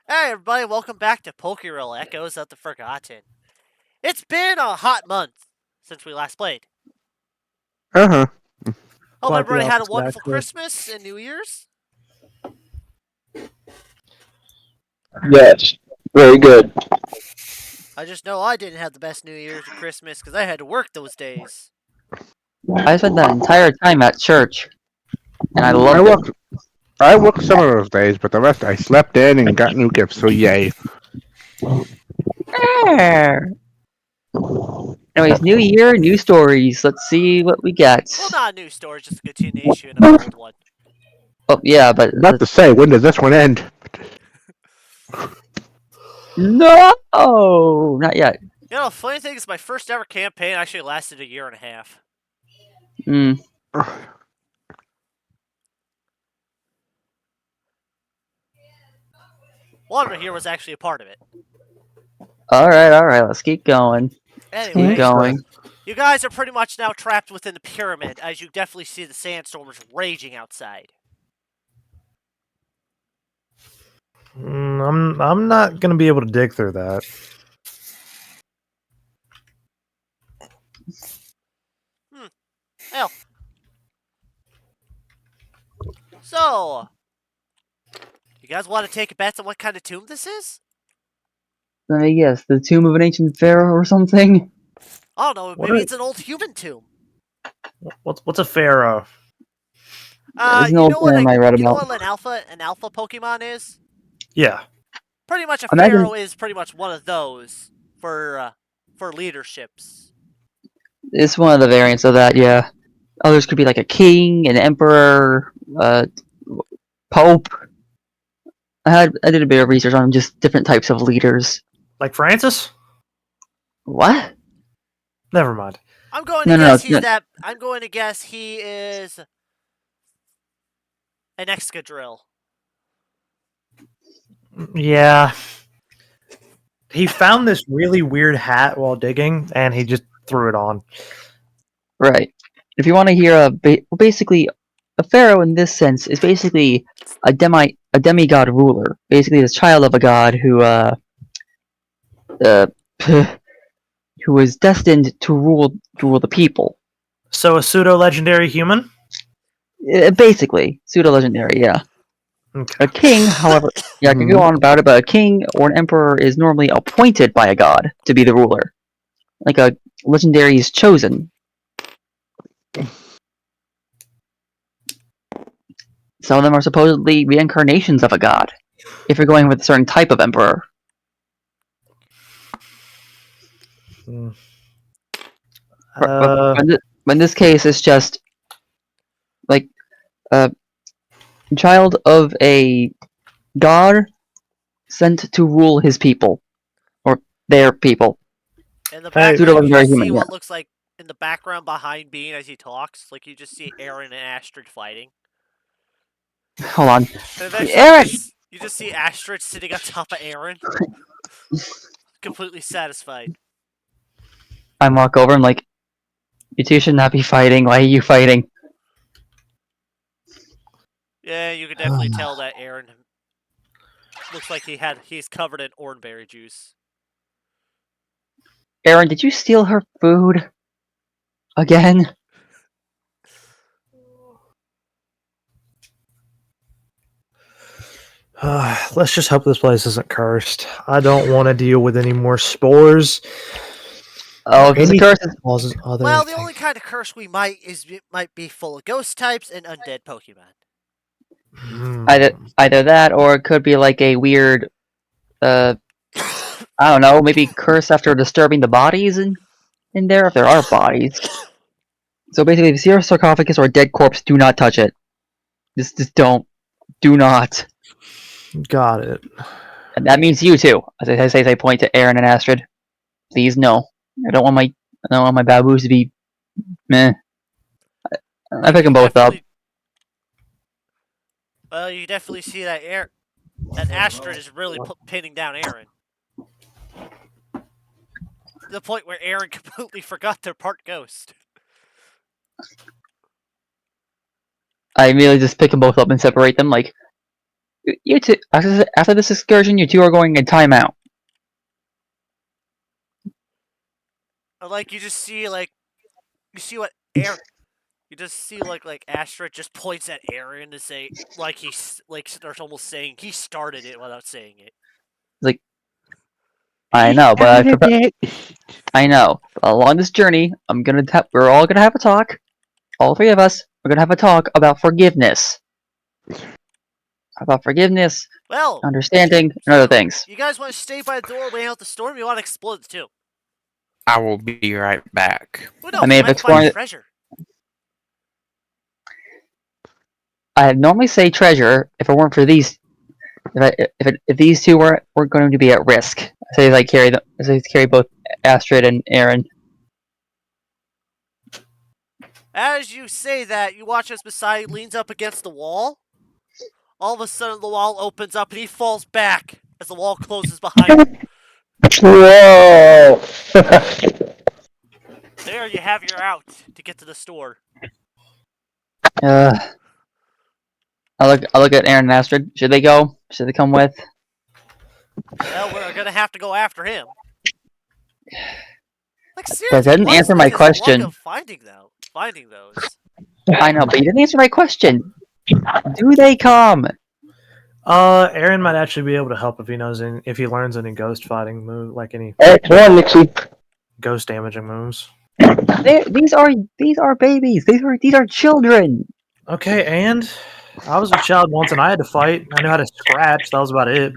Hey everybody, welcome back to Pokerole Echoes of the Forgotten. It's been a hot month since we last played. Uh-huh. Hope Quite the everybody had a opposite, wonderful actually. Christmas and New Year's. Yes. Very good. I just know I didn't have the best New Year's or Christmas because I had to work those days. I spent that entire time at church, and I I loved it. worked I worked some of those days, but the rest I slept in and got new gifts, so yay. Anyways, new year, new stories. Let's see what we got. Well, not a new story, just a continuation of an old one. Oh yeah, but Not to say, when does this one end? no, not yet. You know, funny thing is, my first ever campaign actually lasted a year and a half. Hmm. One here was actually a part of it. All right. Let's keep going. Anyway, Keep going. you guys are pretty much now trapped within the pyramid, as you definitely see the sandstorms raging outside. I'm not gonna be able to dig through that. Hell. So, you guys want to take a bet on what kind of tomb this is? Let me guess. The tomb of an ancient pharaoh or something. I don't know, What maybe are- it's an old human tomb. What's a pharaoh? There's an old term I read You know about. what an alpha Pokemon is? Yeah. Pretty much a Imagine- pharaoh is pretty much one of those for leaderships. It's one of the variants of that. Yeah. Others could be like a king, an emperor, pope. I did a bit of research on just different types of leaders. Like Francis? What? Never mind. I'm going to No, no, guess no. he's that. I'm going to guess he is an Excadrill. Yeah. He found this really weird hat while digging, and he just threw it on. Right. If you want to hear basically, a pharaoh in this sense is basically a demigod ruler. Basically, the child of a god who who was destined to rule the people. So a pseudo legendary human? Basically, pseudo legendary. Yeah. Okay. A king, however, yeah, I can go on about it, but a king or an emperor is normally appointed by a god to be the ruler. Like a legendary is chosen. Some of them are supposedly reincarnations of a god, if you're going with a certain type of emperor. Hmm. But in this case, it's just like a child of a god sent to rule his people, or their people. In the Hey. background, you Very just see human, what looks like in the background behind Bean as he talks. Like you just see Aaron and Astrid fighting. Hold on. And eventually Aaron! you just see Astrid sitting on top of Aaron, completely satisfied. I walk over and like, you two should not be fighting. Why are you fighting? Yeah, you can definitely tell that Aaron looks like he's covered in oranberry juice. Aaron, did you steal her food? Again? Let's just hope this place isn't cursed. I don't want to deal with any more spores. Oh, if it's a Any- curse, Causes other Well, the things. only kind of curse we might be full of ghost types and undead Pokemon. either that, or it could be like a weird, I don't know, maybe curse after disturbing the bodies in there, if there are bodies. So basically, if you see a sarcophagus or a dead corpse, do not touch it. Just don't. Do not. Got it. And that means you too. As I point to Aaron and Astrid. Please no. I don't want my baboos to be meh. I pick them both up. Well, you definitely see that that Astrid is really pinning down Aaron. To the point where Aaron completely forgot they're part ghost. I immediately just pick them both up and separate them. Like, You two, after this excursion, you two are going in timeout. Like you just see like you see what Aaron. You just see like Astra just points at Aaron to say like he's like starts almost saying he started it without saying it. Like, I know, but I know. Along this journey, we're all gonna have a talk. All three of us. We're gonna have a talk about forgiveness. About forgiveness, Well, understanding, and other things. you guys want to stay by the door, wait out the storm? You want to explode too? I will be right back. Well, no, I you mean, if might exploring find it, treasure. I normally say treasure if it weren't for these. If these two weren't going to be at risk, I say I carry both Astrid and Aaron. As you say that, you watch as Messiah leans up against the wall. All of a sudden, the wall opens up and he falls back as the wall closes behind him. Whoa! There you have your out to get to the store. I look at Aaron and Astrid. Should they go? Should they come with? Well, we're gonna have to go after him. Like That seriously, didn't what is answer with my his question. luck of finding those? I know, but you didn't answer my question. Do they come? Aaron might actually be able to help if he learns any ghost fighting move, like any ghost damaging moves. These are babies. These are children. Okay, and I was a child once and I had to fight. I knew how to scratch. That was about it.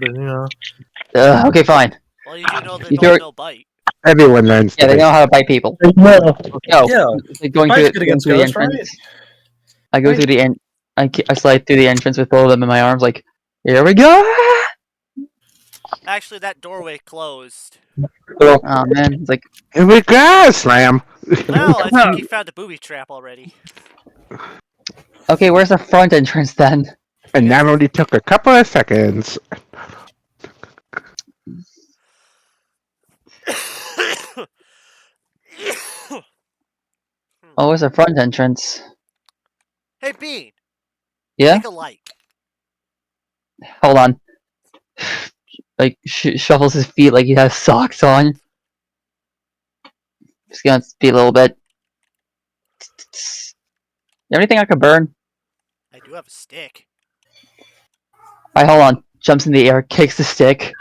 But Okay, fine. Well, you do know they You don't throw- know bite. Everyone learns Yeah, to they be. know how to bite people. No. No, Yeah, like going fight's through good against the ghosts, right? entrance. I go Right. through the end. I slide through the entrance with both of them in my arms. Like, here we go. Actually, that doorway closed. Oh man, it's like Here we go, slam. Well, I think he found a booby trap already. okay. Where's the front entrance then? And that only took a couple of seconds. Oh, where's the front entrance? Hey, Bean. Yeah. Make a light. Hold on. Like shuffles his feet like he has socks on. Just gonna speed a little bit. You have anything I could burn? I do have a stick. Alright, hold on. Jumps in the air, kicks the stick.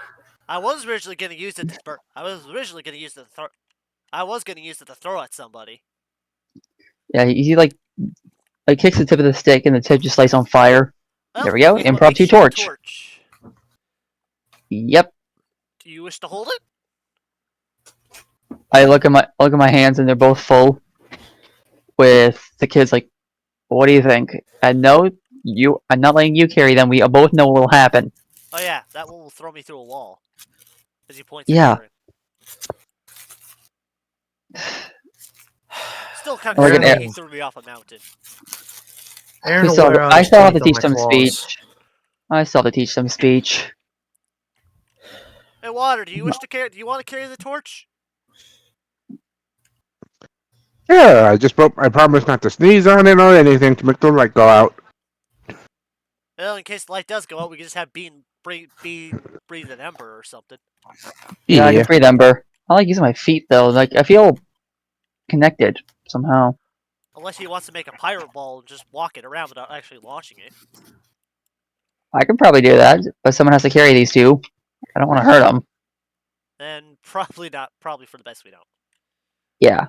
I was originally gonna use it to burn. I was originally gonna use it to throw. I was gonna use it to throw at somebody. Yeah, he like kicks the tip of the stick and the tip just lights on fire. Well, There we go. how about Impromptu shoot a torch. Yep. Do you wish to hold it? I look at my hands and they're both full. With the kids like, what do you think? I'm not letting you carry them. We both know what will happen. Oh yeah, that one will throw me through a wall. As he points Yeah. at Aaron. Still kind We're of gonna- saying he threw me off a mountain. Aaron will So wear on I his still have to teeth on teach the them claws. speech. I still have to teach them speech. Hey, Water, do you wish to carry? Do you want to carry the torch? Yeah, I promise not to sneeze on it or anything to make the light go out. Well, in case the light does go out, we can just have Bean breathe an ember or something. Yeah, I can breathe ember. I like using my feet though. Like I feel connected somehow. Unless he wants to make a pirate ball and just walk it around without actually launching it. I can probably do that, but someone has to carry these two. I don't want to hurt them. Then probably not. Probably for the best we don't. Yeah,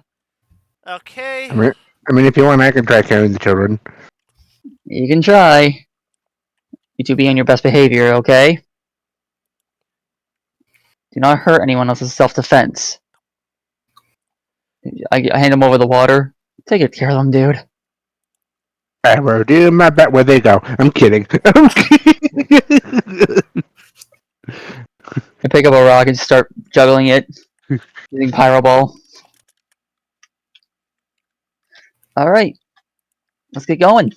Okay. I mean, if you want, I can try carrying the children. you can try. You two be on your best behavior, okay? Do not hurt anyone else's self-defense. I hand them over the water. Take good care of them, dude. I will do my bet where they go. I'm kidding. I pick up a rock and start juggling it using Pyro Ball. Alright. Let's get going.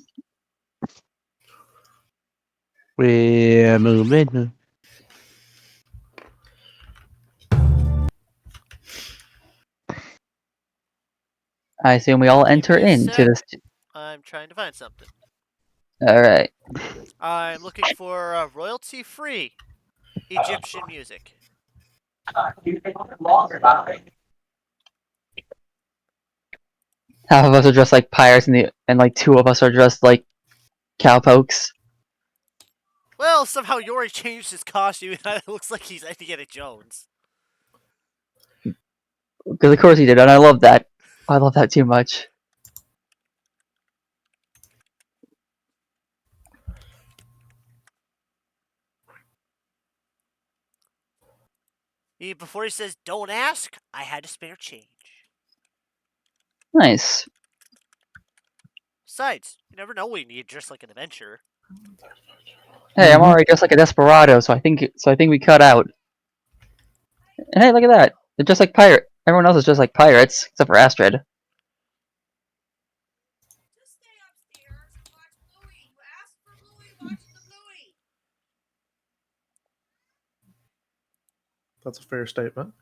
We're moving. I assume we all enter me a into sec. this. I'm trying to find something. All right. I'm looking for royalty-free Egyptian music. Half of us are dressed like pirates, and like 2 of us are dressed like cowpokes. Well, somehow Yori changed his costume and it looks like he's Indiana Jones. Because of course he did, and I love that. I love that too much. Before he says, don't ask, I had a spare change. Nice. Besides, you never know when you need just like an adventurer. Hey, I'm already dressed like a desperado, so I think we cut out. And hey, look at that. They're just like pirate. Everyone else is just like pirates, except for Astrid. Just stay upstairs and watch Bluey. You asked for Bluey, watching the Bluey. That's a fair statement.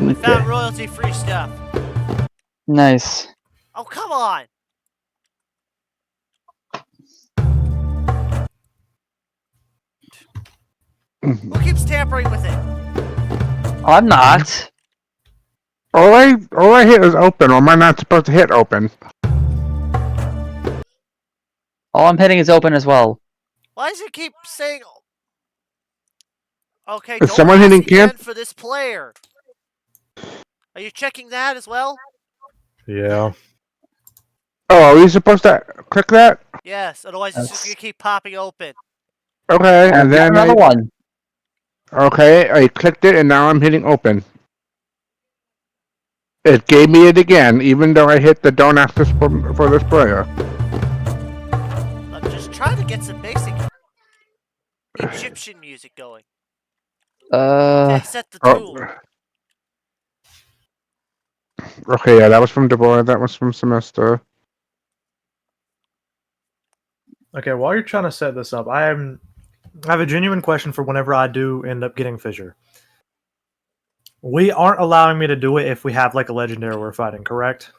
I found royalty-free stuff. Nice. Oh, come on! Who keeps tampering with it? I'm not. All I hit is open, or am I not supposed to hit open? All I'm hitting is open as well. Why does it keep saying... Okay, Is don't someone ask hitting again camp? for this player. Are you checking that as well? Yeah. Oh, are we supposed to click that? Yes, otherwise it's just That's- gonna keep popping open. Okay, And and then another one. Okay, I clicked it, and now I'm hitting open. It gave me it again, even though I hit the don't ask this for this player. I'm just trying to get some basic Egyptian music going. Okay, set the Oh, tune. okay, yeah, that was from Deborah, that was from Semester. Okay, while you're trying to set this up, I have a genuine question for whenever I do end up getting Fissure. We aren't allowing me to do it if we have like a legendary we're fighting, correct?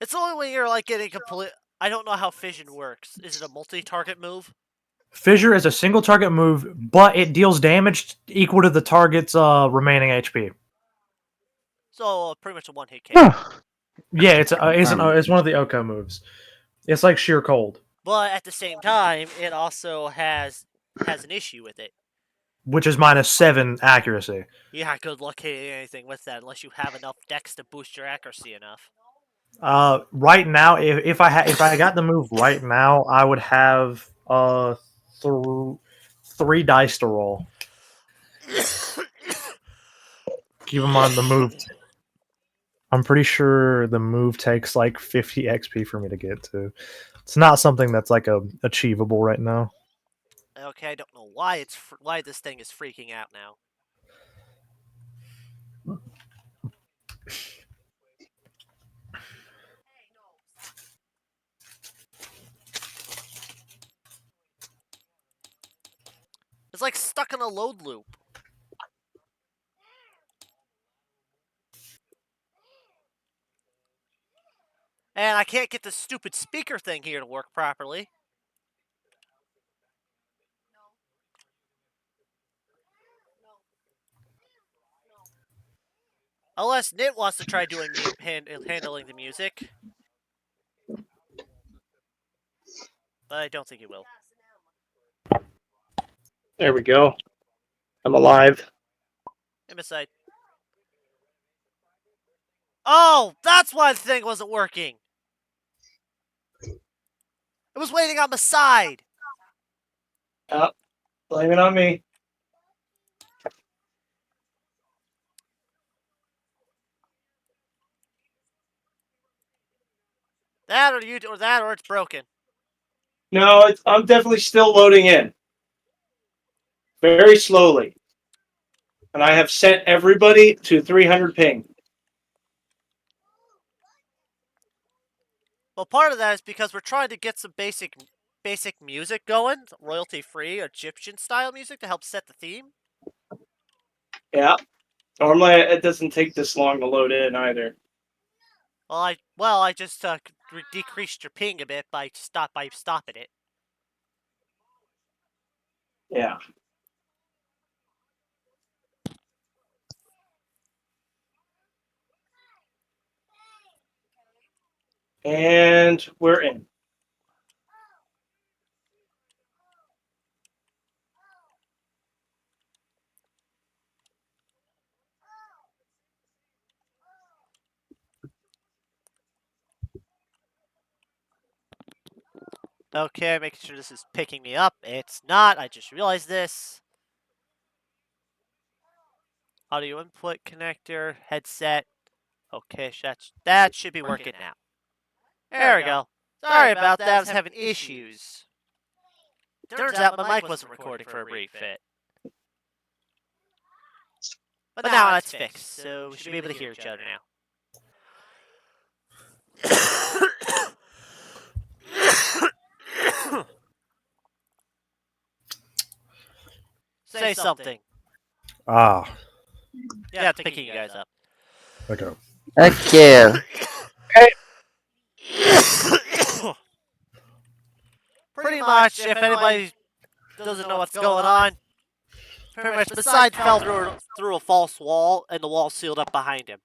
It's only when you're like getting complete. I don't know how fission works. Is it a multi-target move? Fissure is a single target move, but it deals damage equal to the target's remaining HP. So pretty much a one-hit KO. Huh. Yeah, it's one of the Oko moves. It's like sheer cold, But at the same time, it also has an issue with it. which is -7 accuracy. Yeah, good luck hitting anything with that unless you have enough dex to boost your accuracy enough. Right now, if I got the move right now, I would have three dice to roll. Keep in mind the move. I'm pretty sure the move takes like 50 XP for me to get to. It's not something that's like achievable right now. Okay, I don't know why why this thing is freaking out now. It's like stuck in a load loop. And I can't get this stupid speaker thing here to work properly. Unless Nit wants to try doing handling the music. But I don't think he will. There we go. I'm alive. Homicide. Oh, that's why the thing wasn't working. It was waiting on the side. Oh, blame it on me. That or it's broken. No, I'm definitely still loading in. Very slowly. And I have sent everybody to 300 ping. Well, part of that is because we're trying to get some basic music going, royalty-free Egyptian-style music to help set the theme. Yeah. Normally, it doesn't take this long to load in either. Well, I just decreased your ping a bit by stopping it. Yeah. And we're in. Okay, making sure this is picking me up. It's not. I just realized this. Audio input connector, headset. Okay, that should be working now. There we go. Sorry about that. I was having issues. Turns out my mic wasn't recording for a brief bit. But now it's fixed, so we should be able to hear each other now. Say something. Ah, Yeah, it's picking you guys up. okay. Okay. Pretty much, if anybody doesn't know what's going on, pretty much Beside fell through a false wall, and the wall sealed up behind him.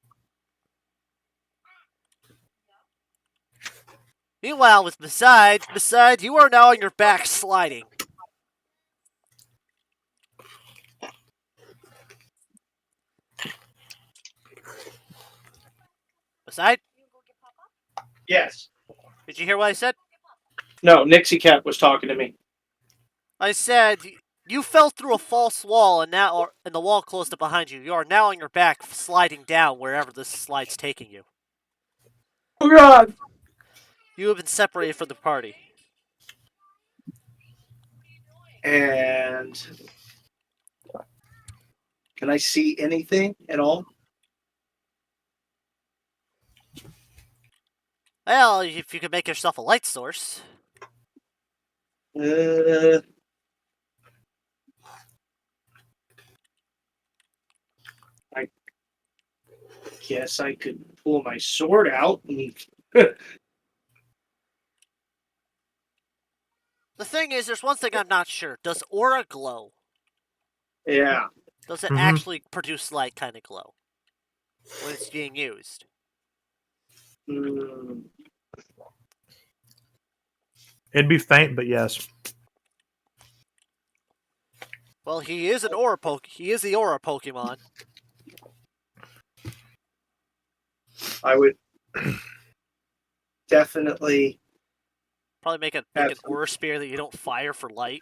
Meanwhile, with Beside, you are now on your back sliding. Beside, Yes. did you hear what I said? No, Nixie Cat was talking to me. I said you fell through a false wall, and the wall closed up behind you. You are now on your back, sliding down wherever this slide's taking you. Oh God! You have been separated from the party. And can I see anything at all? Well, if you could make yourself a light source. I guess I could pull my sword out and The thing is, there's one thing I'm not sure. Does aura glow? yeah. Does it Mhm. actually produce light kind of glow when it's being used? Mm, It'd be faint, but yes. Well, he is an aura He is the aura Pokemon. I would definitely Probably make an aura spear that you don't fire for light.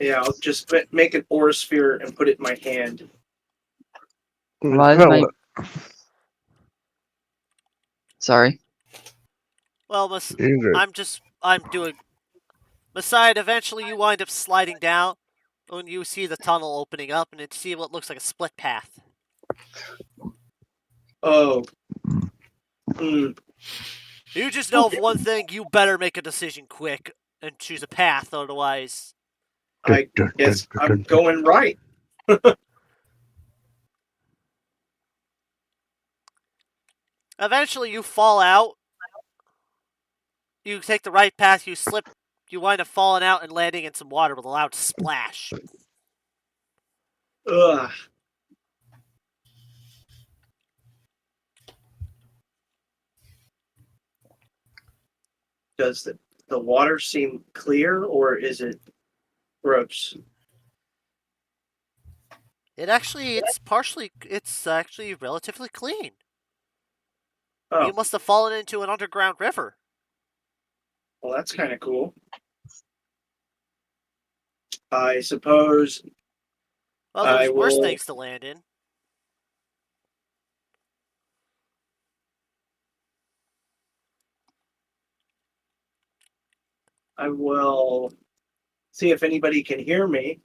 yeah, I'll just make an aura sphere and put it in my hand. Why is my... Sorry. Well, You're I'm doing. Beside, eventually you wind up sliding down when you see the tunnel opening up, and it see what looks like a split path. Oh. Mm, You just know of one thing: you better make a decision quick and choose a path, otherwise. I guess I'm going right. Eventually, you fall out. You take the right path. You slip. You wind up falling out and landing in some water with a loud splash. Ugh. Does the water seem clear or is it gross? It's actually relatively clean. Oh, You must have fallen into an underground river. well, that's kind of cool. I suppose Well, I there's worse will. things to land in. I will see if anybody can hear me.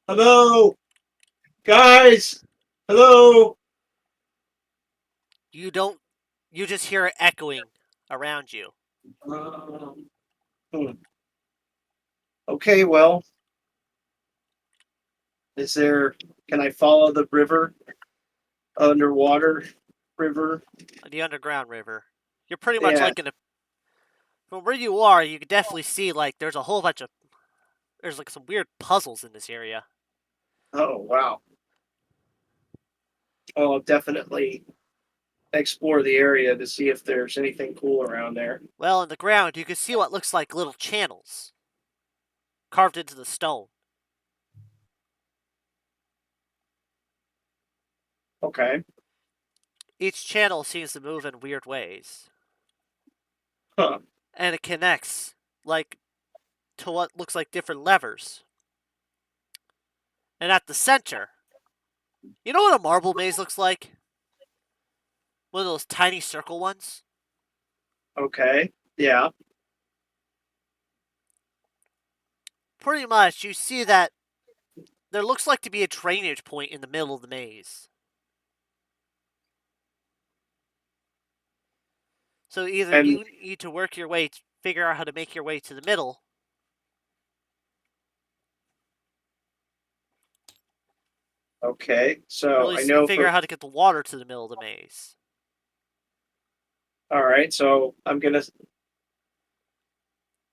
Hello, guys. Hello. You don't You just hear it echoing around you. Hmm. Okay, well, is there? Can I follow the river, underwater river? The underground river. You're pretty much Yeah. like in a. From where you are, you can definitely see like there's a whole bunch of. There's like some weird puzzles in this area. Oh wow. Well, I'll definitely explore the area to see if there's anything cool around there. Well, in the ground, you can see what looks like little channels carved into the stone. Okay. Each channel seems to move in weird ways, Huh. and it connects like to what looks like different levers. And at the center, you know what a marble maze looks like? One of those tiny circle ones? Okay. Yeah. Pretty much, you see that there looks like to be a drainage point in the middle of the maze. So either And you need to work your way, figure out how to make your way to the middle, okay. or at So I least know figure for out how to get the water to the middle of the maze. all right. So I'm gonna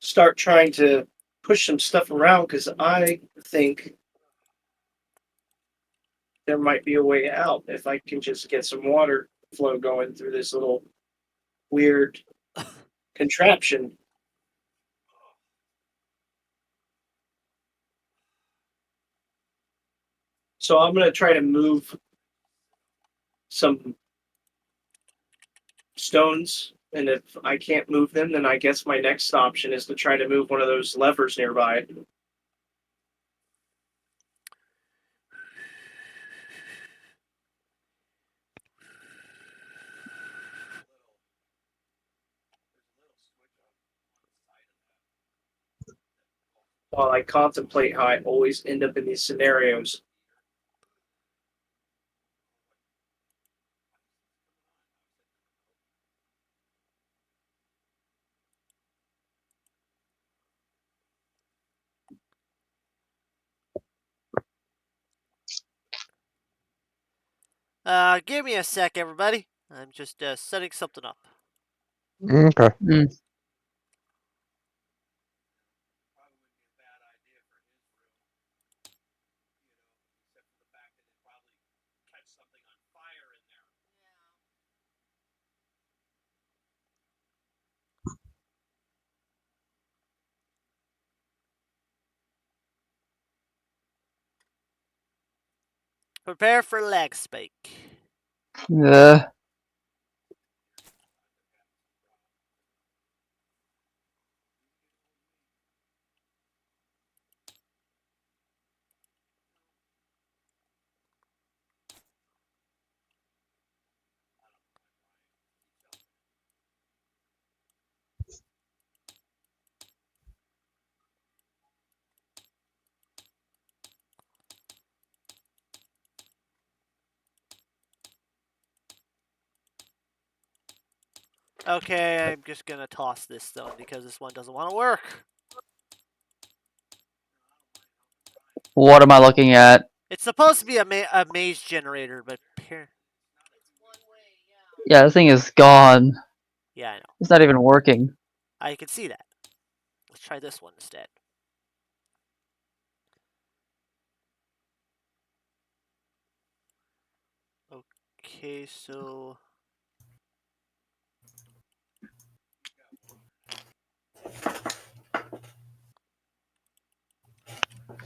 start trying to push some stuff around because I think there might be a way out if I can just get some water flow going through this little weird contraption. So I'm gonna try to move some stones, and if I can't move them, then I guess my next option is to try to move one of those levers nearby. While I contemplate how I always end up in these scenarios. Give me a sec, everybody. I'm just setting something up. Okay. Mm. Prepare for leg spike. Uh, Okay, I'm just gonna toss this stone because this one doesn't want to work. what am I looking at? It's supposed to be a maze generator, but Yeah, this thing is gone. yeah, I know. It's not even working. I can see that. Let's try this one instead. Okay, so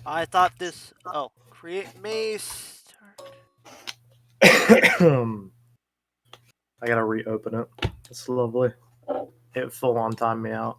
I thought this. Oh, create maze. Start. I gotta reopen it. It's lovely. It full on timed me out.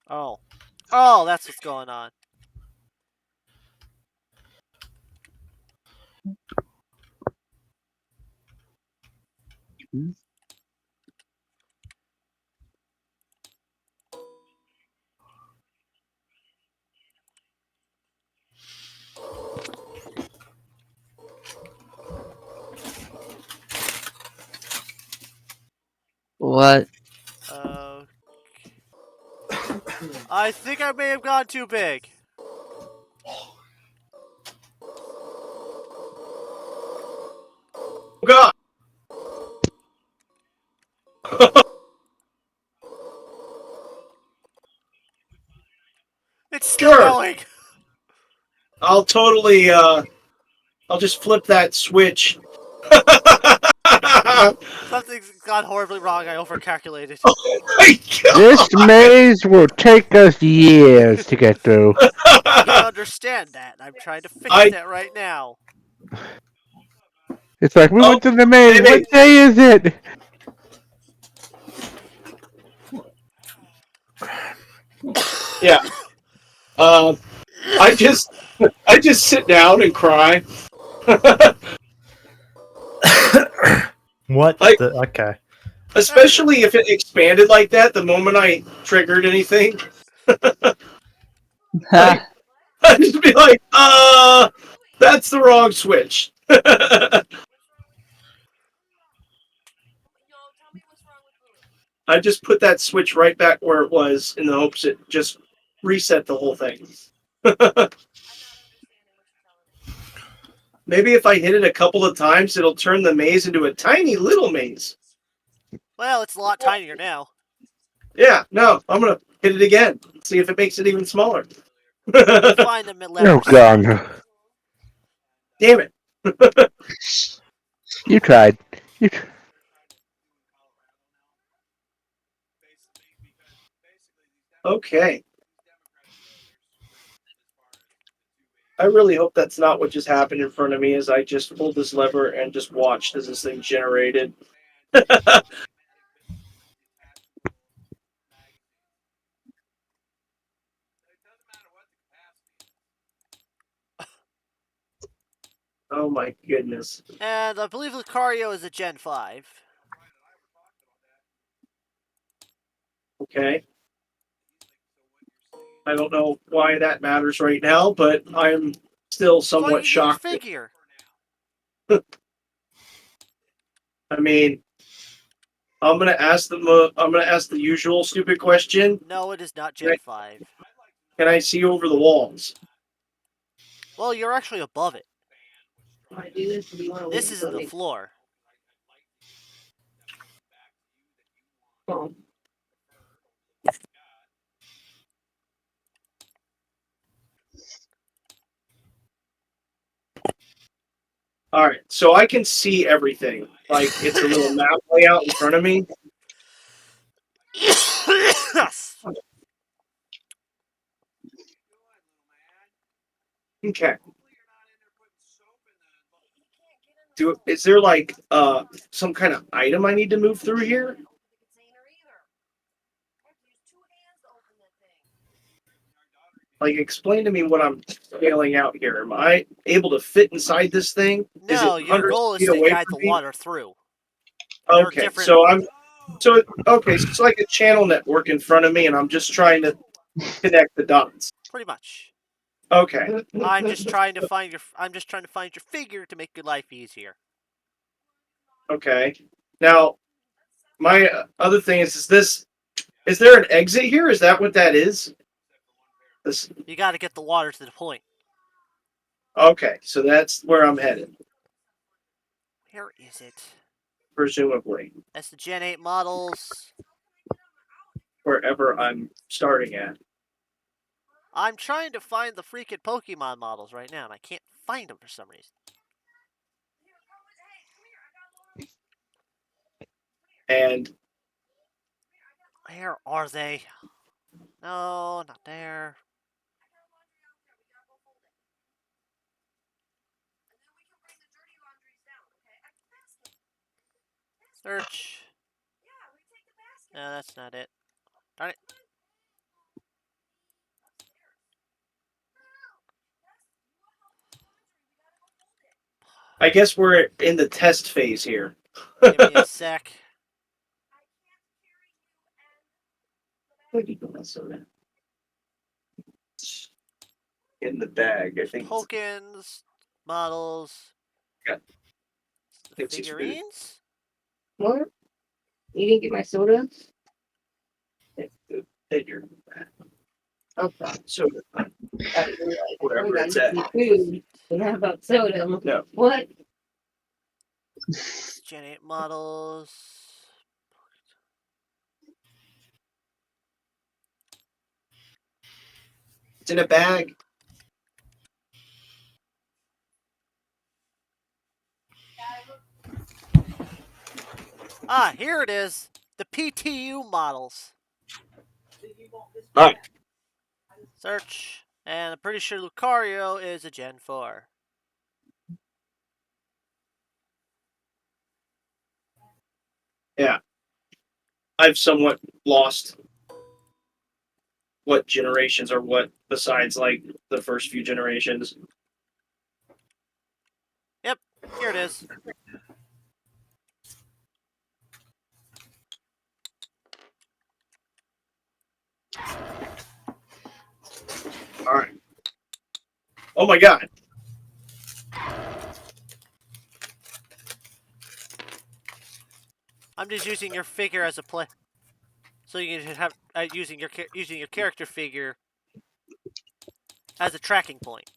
Oh. Oh, that's what's going on. What? Uh, I think I may have gone too big. Oh God! It's still Sure. going. I'll totally. I'll just flip that switch. Something's gone horribly wrong. I overcalculated. Oh my This God! maze will take us years to get through. I can understand that. I'm trying to fix I that right now. It's like we oh went to the maze. maybe What day is it? yeah. I just sit down and cry. What Like the? Okay. There we go. especially if it expanded like that the moment I triggered anything. Like I'd just be like, that's the wrong switch. I just put that switch right back where it was in the hopes it just reset the whole thing. Maybe if I hit it a couple of times, it'll turn the maze into a tiny little maze. Well, it's a lot tinier now. Yeah, no, I'm gonna hit it again. See if it makes it even smaller. We'll find the Oh letters. God! Damn it. You tried. You. Okay. I really hope that's not what just happened in front of me as I just pulled this lever and just watched as this thing generated. Oh my goodness. And I believe Lucario is a Gen 5. Okay. I don't know why that matters right now, but I'm still So you somewhat can get your shocked. figure. I mean, I'm gonna ask I'm gonna ask the usual stupid question. No, it is not Can I, Gen 5. can I see over the walls? Well, you're actually above it. This is the floor. All right, so I can see everything. Like it's a little map layout in front of me. Yes. Okay. Is there like some kind of item I need to move through here? Like explain to me what I'm scaling out here. Am I able to fit inside this thing? Is it No, your hundreds goal of is feet to away guide from the me? water through. There are Okay, different, so it's like a channel network in front of me, and I'm just trying to connect the dots. pretty much. Okay. I'm just trying to find your figure to make your life easier. Okay. Now, my other thing is there an exit here? Is that what that is? This, You got to get the water to the point. okay, so that's where I'm headed, Where is it? presumably, That's the Gen 8 models. wherever I'm starting at. I'm trying to find the freaking Pokemon models right now, and I can't find them for some reason. And Where are they? No, not there. Search. No, that's not it. Darn it. I guess we're in the test phase here. Give me a sec. In the bag, I think. Tokens, models, Yeah. It's just good. figurines. What? You didn't get my soda? Figure. Okay. So whatever it's at. Food. And how about soda? No. What? Gen 8 models. It's in a bag. Ah, here it is. The PTU models. Alright. Search. And I'm pretty sure Lucario is a Gen 4. Yeah. I've somewhat lost what generations are what besides like the first few generations. Yep, here it is. Alright. Oh my god. I'm just using your figure as a play. So you can have using your character figure as a tracking point.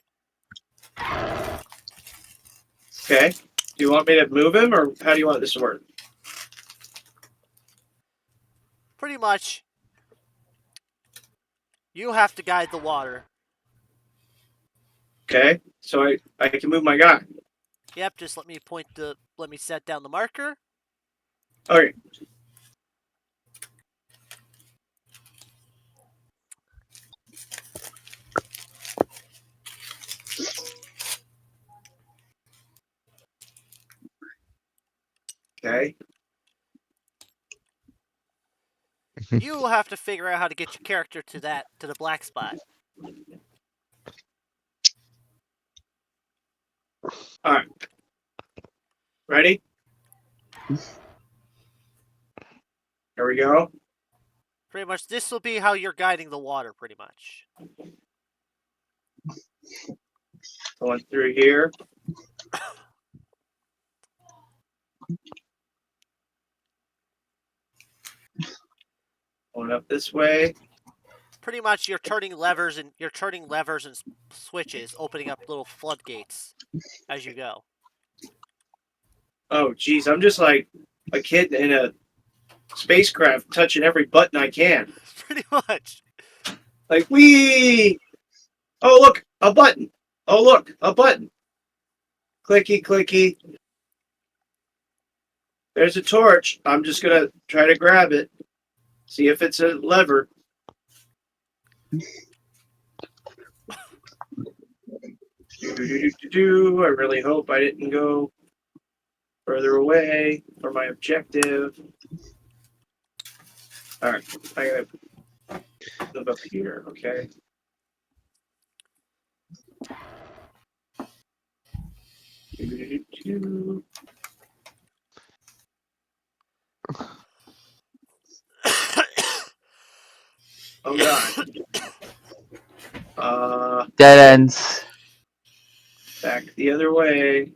Okay. Do you want me to move him or how do you want this to work? Pretty much, you have to guide the water. Okay. So I can move my guy. Yep, just let me set down the marker. Okay. Okay. You have to figure out how to get your character to the black spot. Alright. Ready? There we go. Pretty much, this will be how you're guiding the water, pretty much. Going through here. Going up this way. Pretty much, you're turning levers and switches, opening up little floodgates as you go. Oh geez, I'm just like a kid in a spacecraft touching every button I can. Pretty much. Like wee. Oh look, a button. Oh look, a button. Clicky clicky. There's a torch. I'm just gonna try to grab it. See if it's a lever. I really hope I didn't go further away from my objective. Alright, I gotta move up here, okay. Oh god. Dead ends. Back the other way.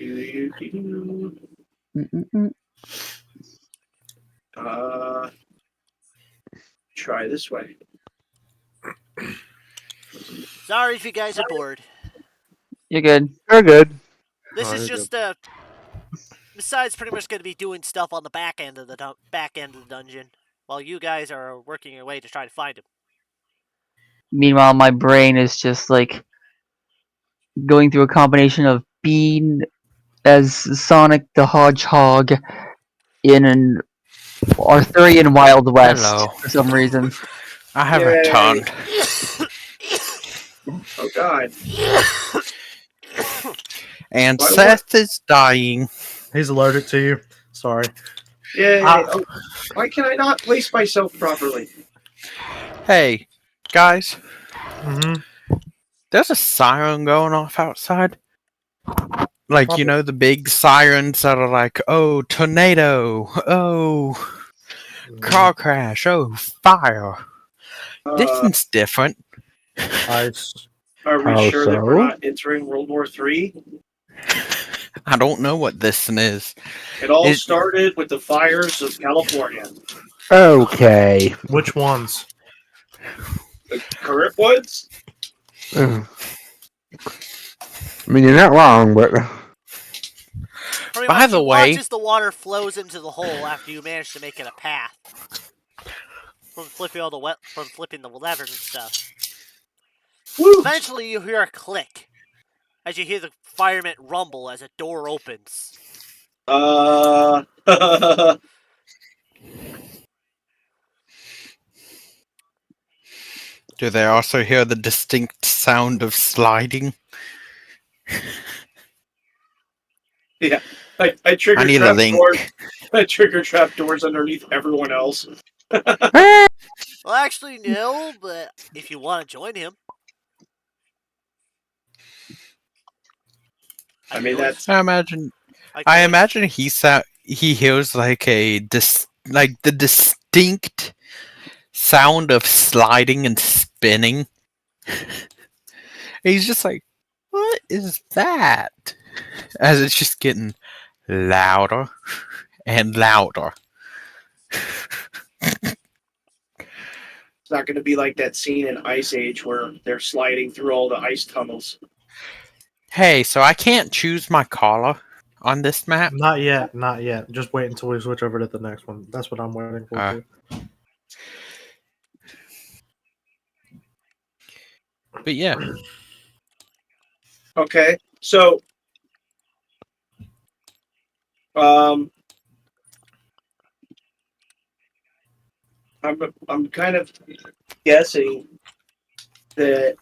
Mm-mm-mm. Try this way. Sorry if you guys are bored. You're good. You're good. This Oh, is you're just besides pretty much going to be doing stuff on the back end of the dungeon, while you guys are working your way to try to find him. Meanwhile, my brain is just like going through a combination of being as Sonic the Hedgehog in an Arthurian Wild West Hello. for some reason. I have Yay. returned. Oh god. And Why Seth is dying. He's allergic to you. Sorry. Yay. Ah. Oh, why can I not place myself properly? Hey, guys, Mm-hmm. there's a siren going off outside. Like, Probably. the big sirens that are like, oh, tornado, oh, car crash, oh, fire. This Uh, one's different. Ice. are we How sure that we're so? not entering World War III? I don't know what this one is. It all It, started with the fires of California. Okay. Which ones? The current ones? I mean, you're not wrong, but Pretty by much, the you watch way, as the water flows into the hole after you manage to make it a path from flipping the levers and stuff. Woo! Eventually, you hear a click as you hear the fireman rumble as a door opens. Uh, do they also hear the distinct sound of sliding? yeah. I I trigger need a trap link. doors. I trigger trap doors underneath everyone else. Well, actually, no, but if you want to join him, I mean, that's I imagine. I I totally. imagine he hears like the distinct sound of sliding and spinning. He's just like, what is that? As it's just getting louder and louder. it's not going to be like that scene in Ice Age where they're sliding through all the ice tunnels. Hey, so I can't choose my color on this map? Not yet. Not yet. Just wait until we switch over to the next one. That's what I'm waiting for Uh, too. But yeah. Okay, so um, I'm kind of guessing that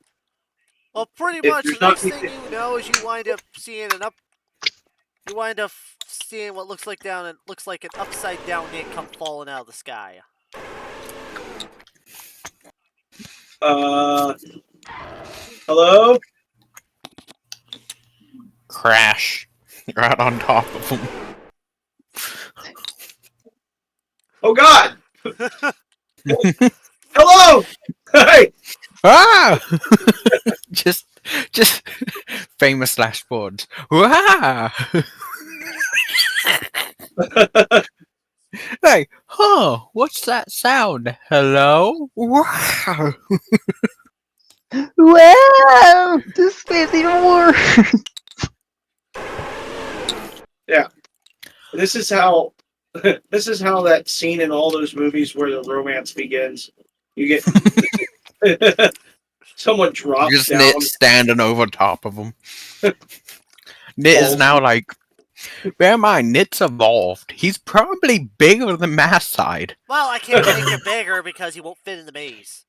Well, pretty if much there's the not next thing you know is you wind up seeing You wind up seeing what looks like an upside down Nick come falling out of the sky. hello. Crash. Right on top of him. Oh God! Hello! Hey! Ah! just famous flashboards. Wow! Hey, what's that sound? Hello? Wow! Wow! This game's even worse. This is how this is how that scene in all those movies where the romance begins. You get someone drops Just down. Nit standing over top of him. Nit is falls. now like, bear in mind, Nit's evolved. He's probably bigger than Mass Side. Well, I can't make him bigger because he won't fit in the maze.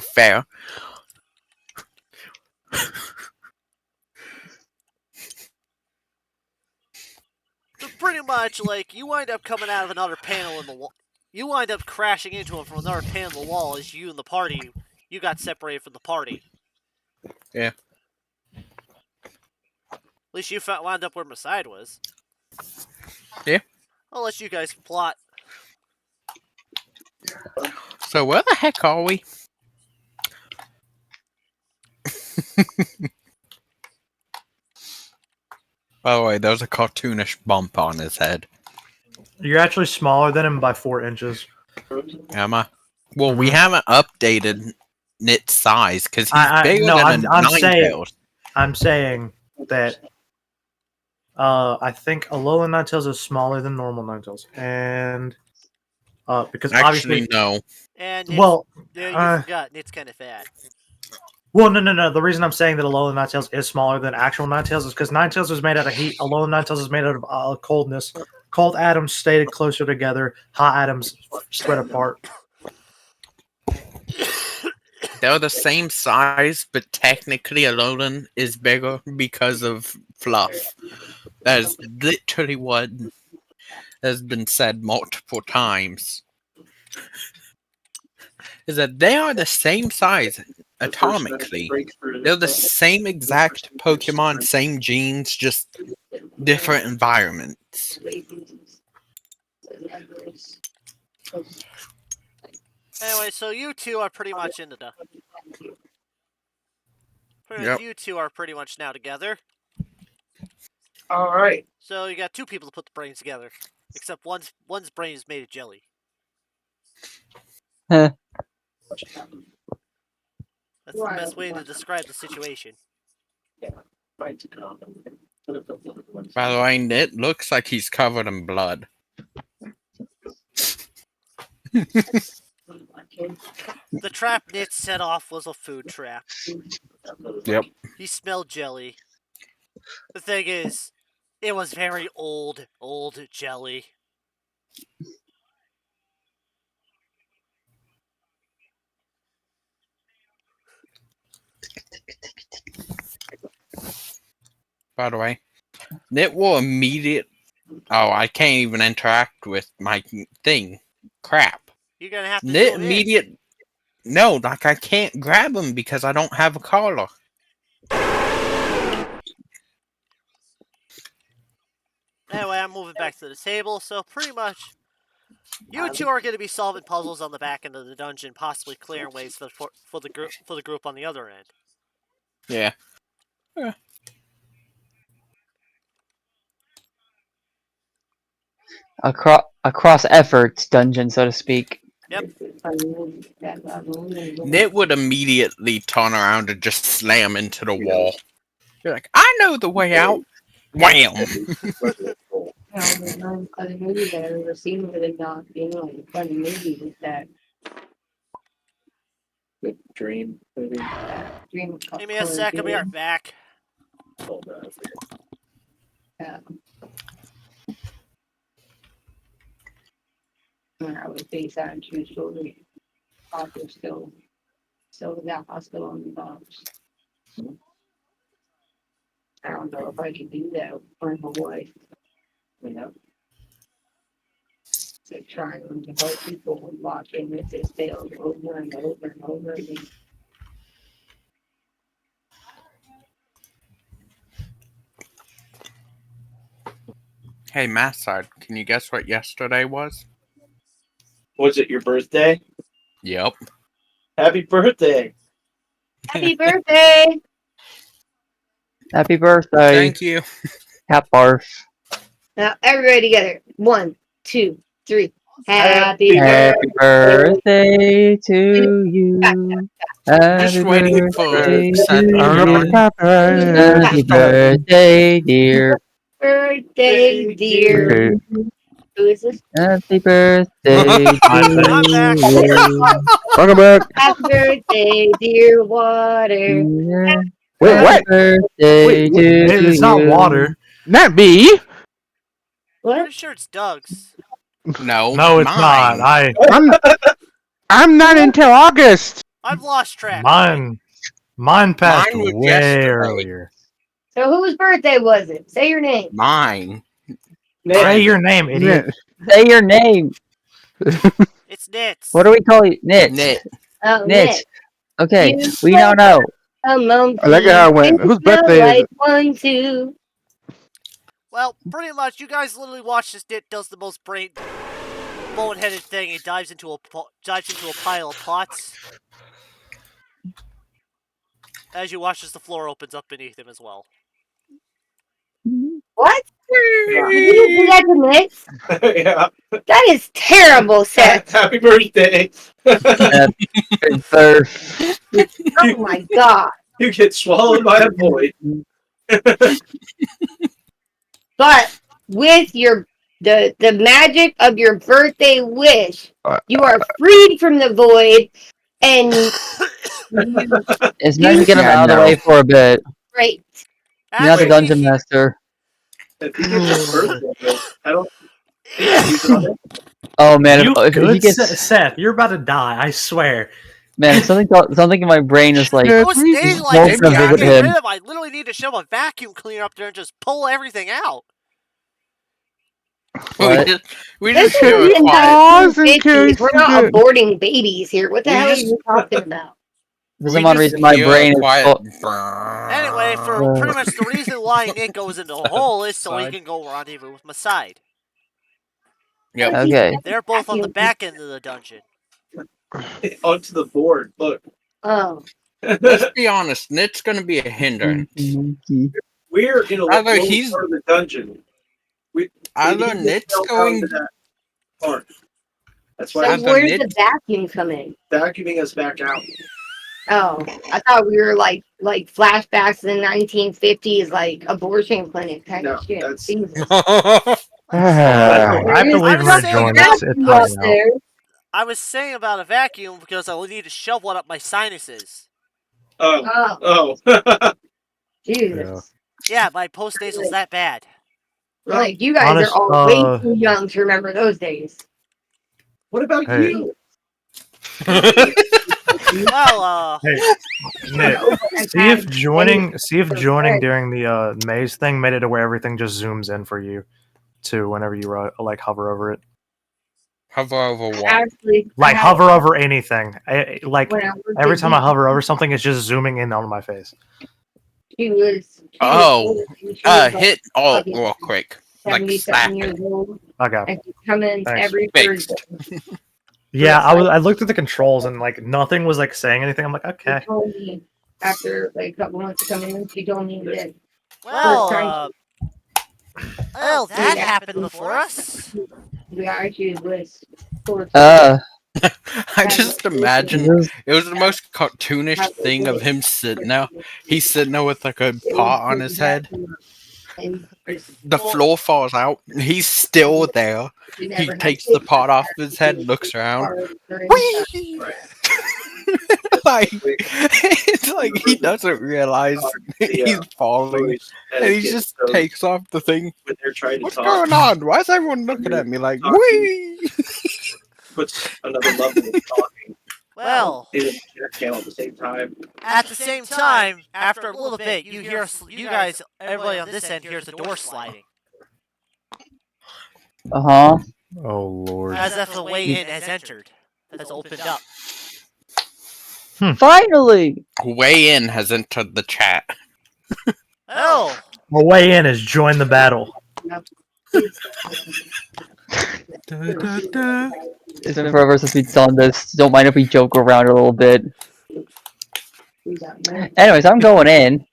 Fair. So pretty much, like, you wind up coming out of another panel in the wall. You wind up crashing into him from another panel in the wall as you and the party, you got separated from the party. Yeah. At least you wound up where Maside was. Yeah. I'll let you guys plot. So where the heck are we? By the way, there's a cartoonish bump on his head. You're actually smaller than him by 4 inches. Am I? Well, we haven't updated Nit's size because he's bigger no, than I'm a saying Ninetales. I'm saying that I think Alolan Ninetales is smaller than normal Ninetales, and because Actually, obviously, no. And Nit's, well, yeah, you forgot, Nit's kind of fat. no. The reason I'm saying that Alolan Ninetales is smaller than actual Ninetales is because Ninetales is made out of heat. Alolan Ninetales is made out of coldness. Cold atoms stayed closer together. Hot atoms spread apart. They're the same size, but technically Alolan is bigger because of fluff. That is literally what has been said multiple times. Is that they are the same size. atomically. break through They're the same exact Pokemon, same genes, just different environments. Anyway, so you two are pretty much into the. Yep. You two are pretty much now together. All right. So you got two people to put the brains together, except one's brain is made of jelly. Huh. That's the best way to describe the situation. By the way, it looks like he's covered in blood. The trap Nit set off was a food trap. Yep. He smelled jelly. The thing is, it was very old jelly. By the way, Nit will immediate. Oh, I can't even interact with my thing. Crap. You're gonna have to Nit zoom in. immediate. No, like I can't grab him because I don't have a collar. Anyway, I'm moving back to the table, so pretty much, you two are going to be solving puzzles on the back end of the dungeon, possibly clearing ways for the group on the other end. Yeah. Across efforts dungeon, so to speak. Nit would immediately turn around and just slam into the wall. You're like, I know the way out. Wham! Other movies that I've ever seen where they've not being like a funny movie with that Dream movie. dream. Give me a sec, I'll be right back. When I was based on true story, author still in that hospital in the box. I don't know if I can do that for my wife. You know, like trying to help people and walk in with this failed over and over and over again. Hey, Mathside, can you guess what yesterday was? Was it your birthday? Yep. Happy birthday! Happy birthday! Happy birthday. Thank you. Hat barf. Now everybody together. 1, 2, 3. Happy Happy birthday to you. Just Happy waiting for birthday said to I don't know you. what's happening. Happy birthday, dear. birthday, dear. Okay. Who is this? Happy birthday I'm back. to you. Welcome back. Happy birthday, dear water. Yeah. Wait, Happy what? birthday Wait, to it's not you. water. Not me. I'm What? pretty sure it's Doug's. No, No, it's mine. not. I'm not until August. I've lost track. Mine passed Mine was way yesterday. earlier. So whose birthday was it? Say your name. Mine. Say your name, idiot. Say your name. It's Nits. What do we call you? Nit. Nit. Oh, Nit. Nick. Okay, You we now know. A monkey. I like how it went. Whose birthday is like it? 1, 2. Well, pretty much, you guys literally watch this Nit does the most bone-headed thing. He dives into a pile of pots. As you watch as the floor opens up beneath him as well. What? Did you do that to Nick? Yeah. That is terrible, Seth. Happy birthday! Happy birth. Oh my god. You get swallowed by a void. But with the magic of your birthday wish, you are freed from the void and It's nice to get him Yeah, out of the no. way for a bit. great. You're not the Actually, dungeon master. If he gets a birthday, I don't think he's using on it. Oh man, You if he good, gets Seth? You're about to die. I swear. man, if something in my brain is like It was daylight. Won't I can't visit get him. rid of. I literally need to shove a vacuum cleaner up there and just pull everything out. What? We This just do is a in quiet. Pause in 1950s. case We're you not get- aborting babies here. What the We hell just- are you talking about? For some odd reason, my hear brain a is quiet. Anyway, for pretty much the reason why Nick goes into the hole is so he Side. can go rendezvous with Maside. Yep. Okay. They're both on the back end of the dungeon. Onto the board. Look. Oh. Let's be honest. Nit's gonna be a hindrance. Monkey. We're in a Either lower he's- part of the dungeon. We Either need to Nit's go going. down to that part. That's So why Either where's the Nit- vacuum coming? vacuuming us back out. Oh, I thought we were like flashbacks in the 1950s, like abortion clinic kind No, of shit. that's- Jesus. Ah, I believe I'm in saying rejoining. that- It's time Up now. there. I was saying about a vacuum because I need to shove one up my sinuses. Oh, Oh. Jesus. Yeah, my postnasal's that bad. Like you guys Honest, are all way too young to remember those days. What about Hey. you? Well, Hey, Nick, see if joining during the maze thing made it to where everything just zooms in for you, too. Whenever you like hover over it, Hover over what? Actually, like hover over anything. Like when I worked every at time I DP, hover over something, it's just zooming in on my face. she was Oh, old, and she was, like, hit alt fucking real quick. Like 77 slap years it. old, Okay. and she'd come in Thanks. every Fixed. Thursday. Yeah, It's I looked at the controls and like nothing was like saying anything. I'm like, She okay. told me after like a couple months of coming in, she told me that well, that happened before us. we actually was sort of I just imagine This- it was the most cartoonish thing of him sitting there. He's sitting there with like a pot on his head. and The floor falls out. He's still there. she He never had takes the kids. pot off his head, looks around. During Whee! Like it's like he doesn't realize he's falling, and he just takes off the thing. when they're trying to What's talk. going on? Why is everyone looking at me like wee? Puts another level of talking. Well, They can't at the same time. at the same time, after a little bit, you hear, you guys, everybody on this end hears the door sliding, Uh-huh. Oh lord. as if the way in has entered, has opened up. Finally! Way in has entered the chat. Oh, My way in is join the battle. It's been forever since we've done this. Don't mind if we joke around a little bit. Anyways, I'm going in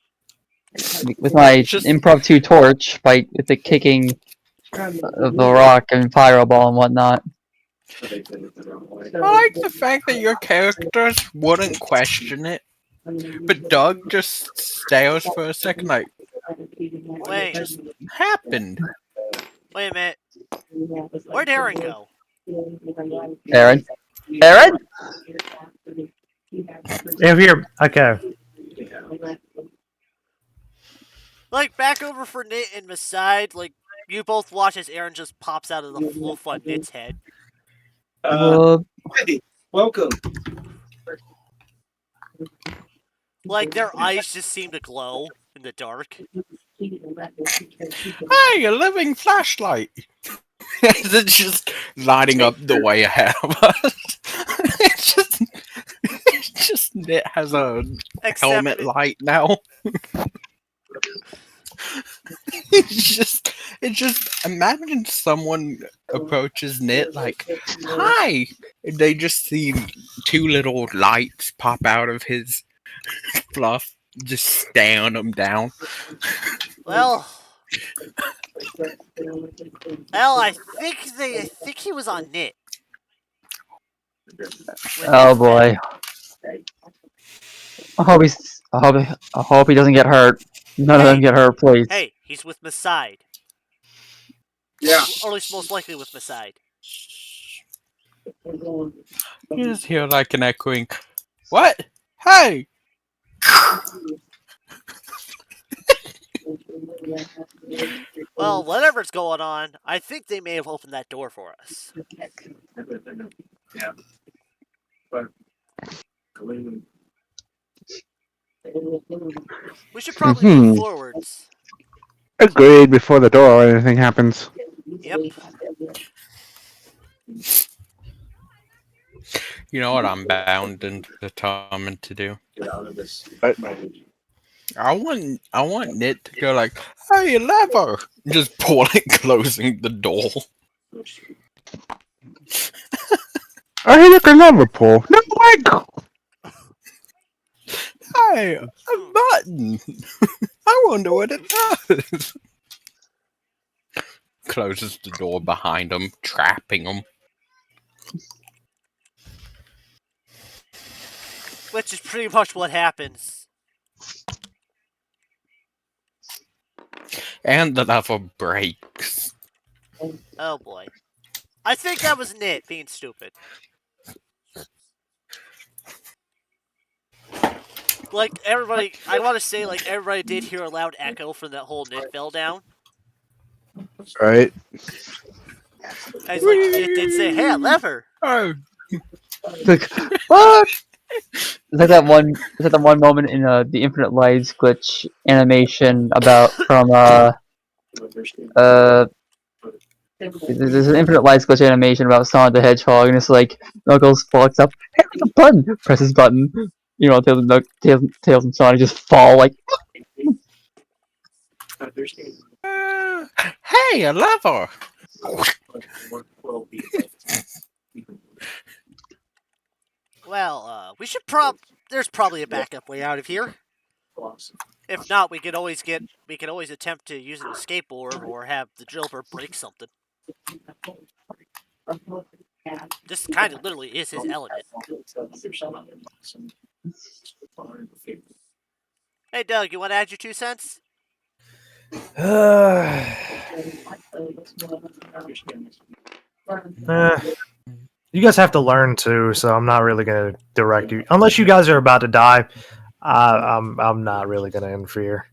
with my Just- improv 2 torch with the kicking of the rock and fireball and whatnot. I like the fact that your characters wouldn't question it, but Doug just stares for a second like, wait, happened? wait a minute. Where'd Aaron go? Aaron? Aaron? If you're okay, Like, back over for Nit and Maside, like, you both watch as Aaron just pops out of the wolf on Nit's head. Hey, welcome. Like, their eyes just seem to glow in the dark. Hey, a living flashlight! It's just lighting up the way ahead of us. It's just Nit has a helmet light now. It's just imagine someone approaches Nit like, hi, and they just see two little lights pop out of his fluff, just staring him down. Well, I think he was on Nit. Oh boy. I hope he doesn't get hurt. None of them get hurt, please. Hey, he's with Maside. Yeah. Or at least most likely with Maside. You just hear like an echoing, what? Hey! Well, whatever's going on, I think they may have opened that door for us. Yeah. But We should probably move forwards. Agreed before the door or anything happens. Yep. You know what I'm bound and determined to do? Get out of this. But- I want Nit to go like, "Hey, lever!" Just pull it, closing the door. I hit like a lever pull. No, like. Hey, a button. I wonder what it does. Closes the door behind him, trapping him. Which is pretty much what happens. And the lever breaks. Oh boy. I think that was Nit being stupid. Like, everybody, I want to say, like, everybody did hear a loud echo from that whole Nit fell down. Right. And he's like, Nit did say, hey, a lever! Oh, It's like, what? It's like that one. It's like that one moment in the Infinite Lights glitch animation from there's an Infinite Lights glitch animation about Sonic the Hedgehog, and it's like Knuckles walks up, hey, there's a button, presses button. You know, Tails and Sonic just fall like. hey, a lever. Well, we should there's probably a backup way out of here. If not, we could always attempt to use an escape orb or have the jailbird break something. This kind of literally is his element. Hey, Doug, you want to add your 2 cents? You guys have to learn too, so I'm not really gonna direct you unless you guys are about to die. I'm not really gonna interfere.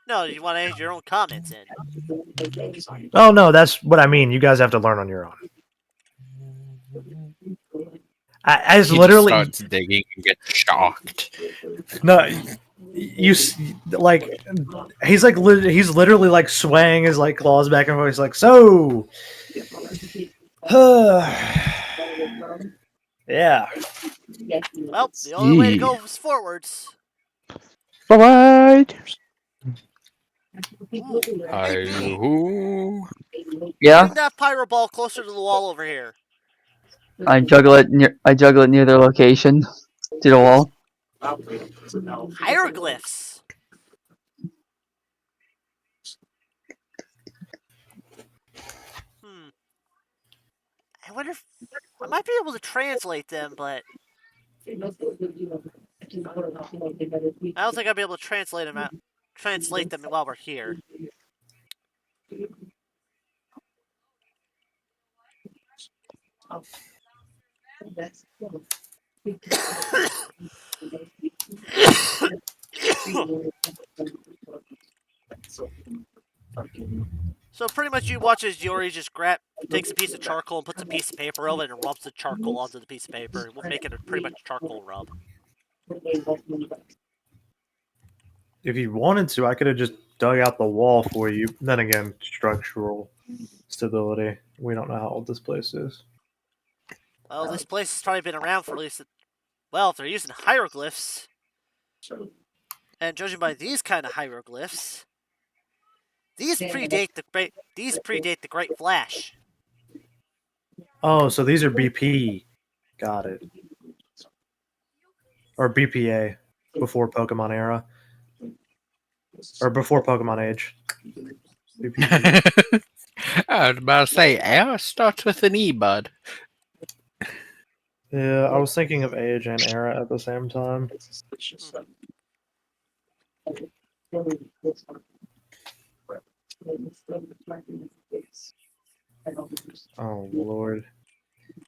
No, you want to add your own comments in. Oh no, that's what I mean. You guys have to learn on your own. As He literally, just starts digging and gets shocked. no, like he's literally like swaying his like claws back and forth. He's like, so, yeah. Well, the only way to go is forwards. Bye. Hi-hoo. Yeah, Bring that pyro ball closer to the wall over here. I juggle it near their location to the wall. Hieroglyphs. I wonder if I might be able to translate them, but I don't think I'll be able to translate them while we're here. So pretty much you watch as Yori just takes a piece of charcoal and puts a piece of paper over it and rubs the charcoal onto the piece of paper. We'll make it a pretty much charcoal rub. If you wanted to, I could have just dug out the wall for you. Then again, structural stability. We don't know how old this place is. Well, this place has probably been around for at least... Well, if they're using hieroglyphs, and judging by these kind of hieroglyphs, these predate the Great Flash. Oh, so these are BP. Got it. Or BPA, before Pokemon era. Or before Pokemon Age. BPA. I was about to say, Era starts with an E, bud. Yeah, I was thinking of Age and Era at the same time. Oh, Lord.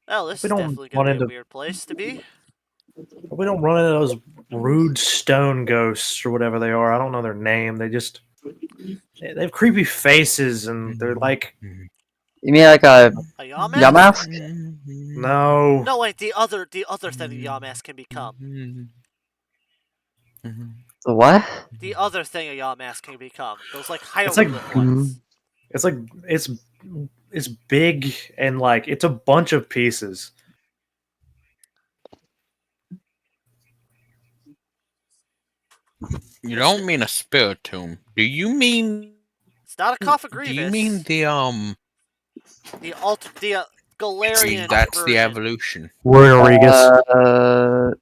Well, this We is don't definitely run going to be into- a weird place to be. We don't run into those rude stone ghosts or whatever they are. I don't know their name. They have creepy faces and they're like, You mean like a A Yamask? Yamask? no. No, wait, the other thing a Yamask can become. The what? The other thing a Yamask can become. Those, like, It's like- hieroglyph ones. It's like it's big and like it's a bunch of pieces. You don't mean a spiritomb. Do you mean? It's not a Do you mean Cophagrigus. The Galarian That's the version. evolution. Runorigus. Uh,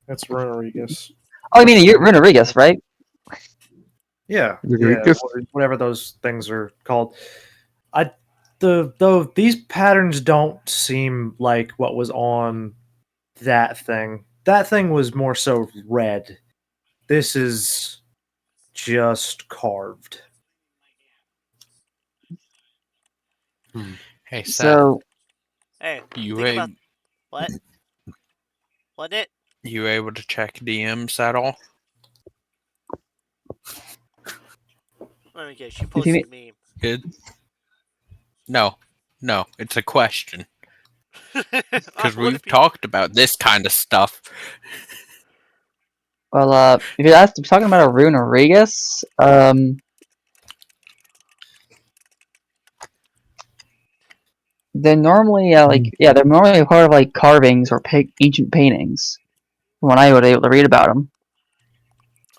That's Runorigus. oh, I mean, you're Runorigus, right? Yeah, Rodriguez? whatever those things are called. Though these patterns don't seem like what was on that thing. That thing was more so red. This is just carved. Hey, Seth. So, Hey, You think a- about what? Wasn't it? you able to check DMs at all? Let me guess. You If you posted a meme. Good. No, it's a question because What we've if you- talked about this kind of stuff. well, if you're talking about a Runorigus, they're normally they're normally part of like carvings or ancient paintings. When I was able to read about them,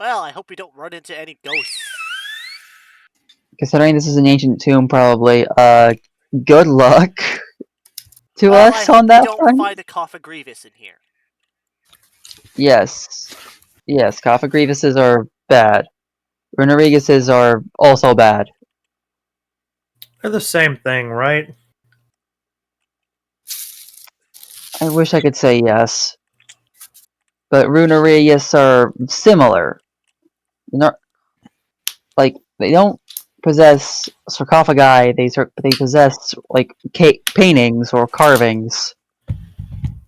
Well, I hope we don't run into any ghosts. considering this is an ancient tomb, probably. Good luck to Well, I us hope on we that don't front. find a Cophagrigus in here. Yes, Cophagrivuses are bad. Runoriuses are also bad. They're the same thing, right? I wish I could say yes, but Runorius are similar. They're not like they don't possess sarcophagi. They possess like paintings or carvings.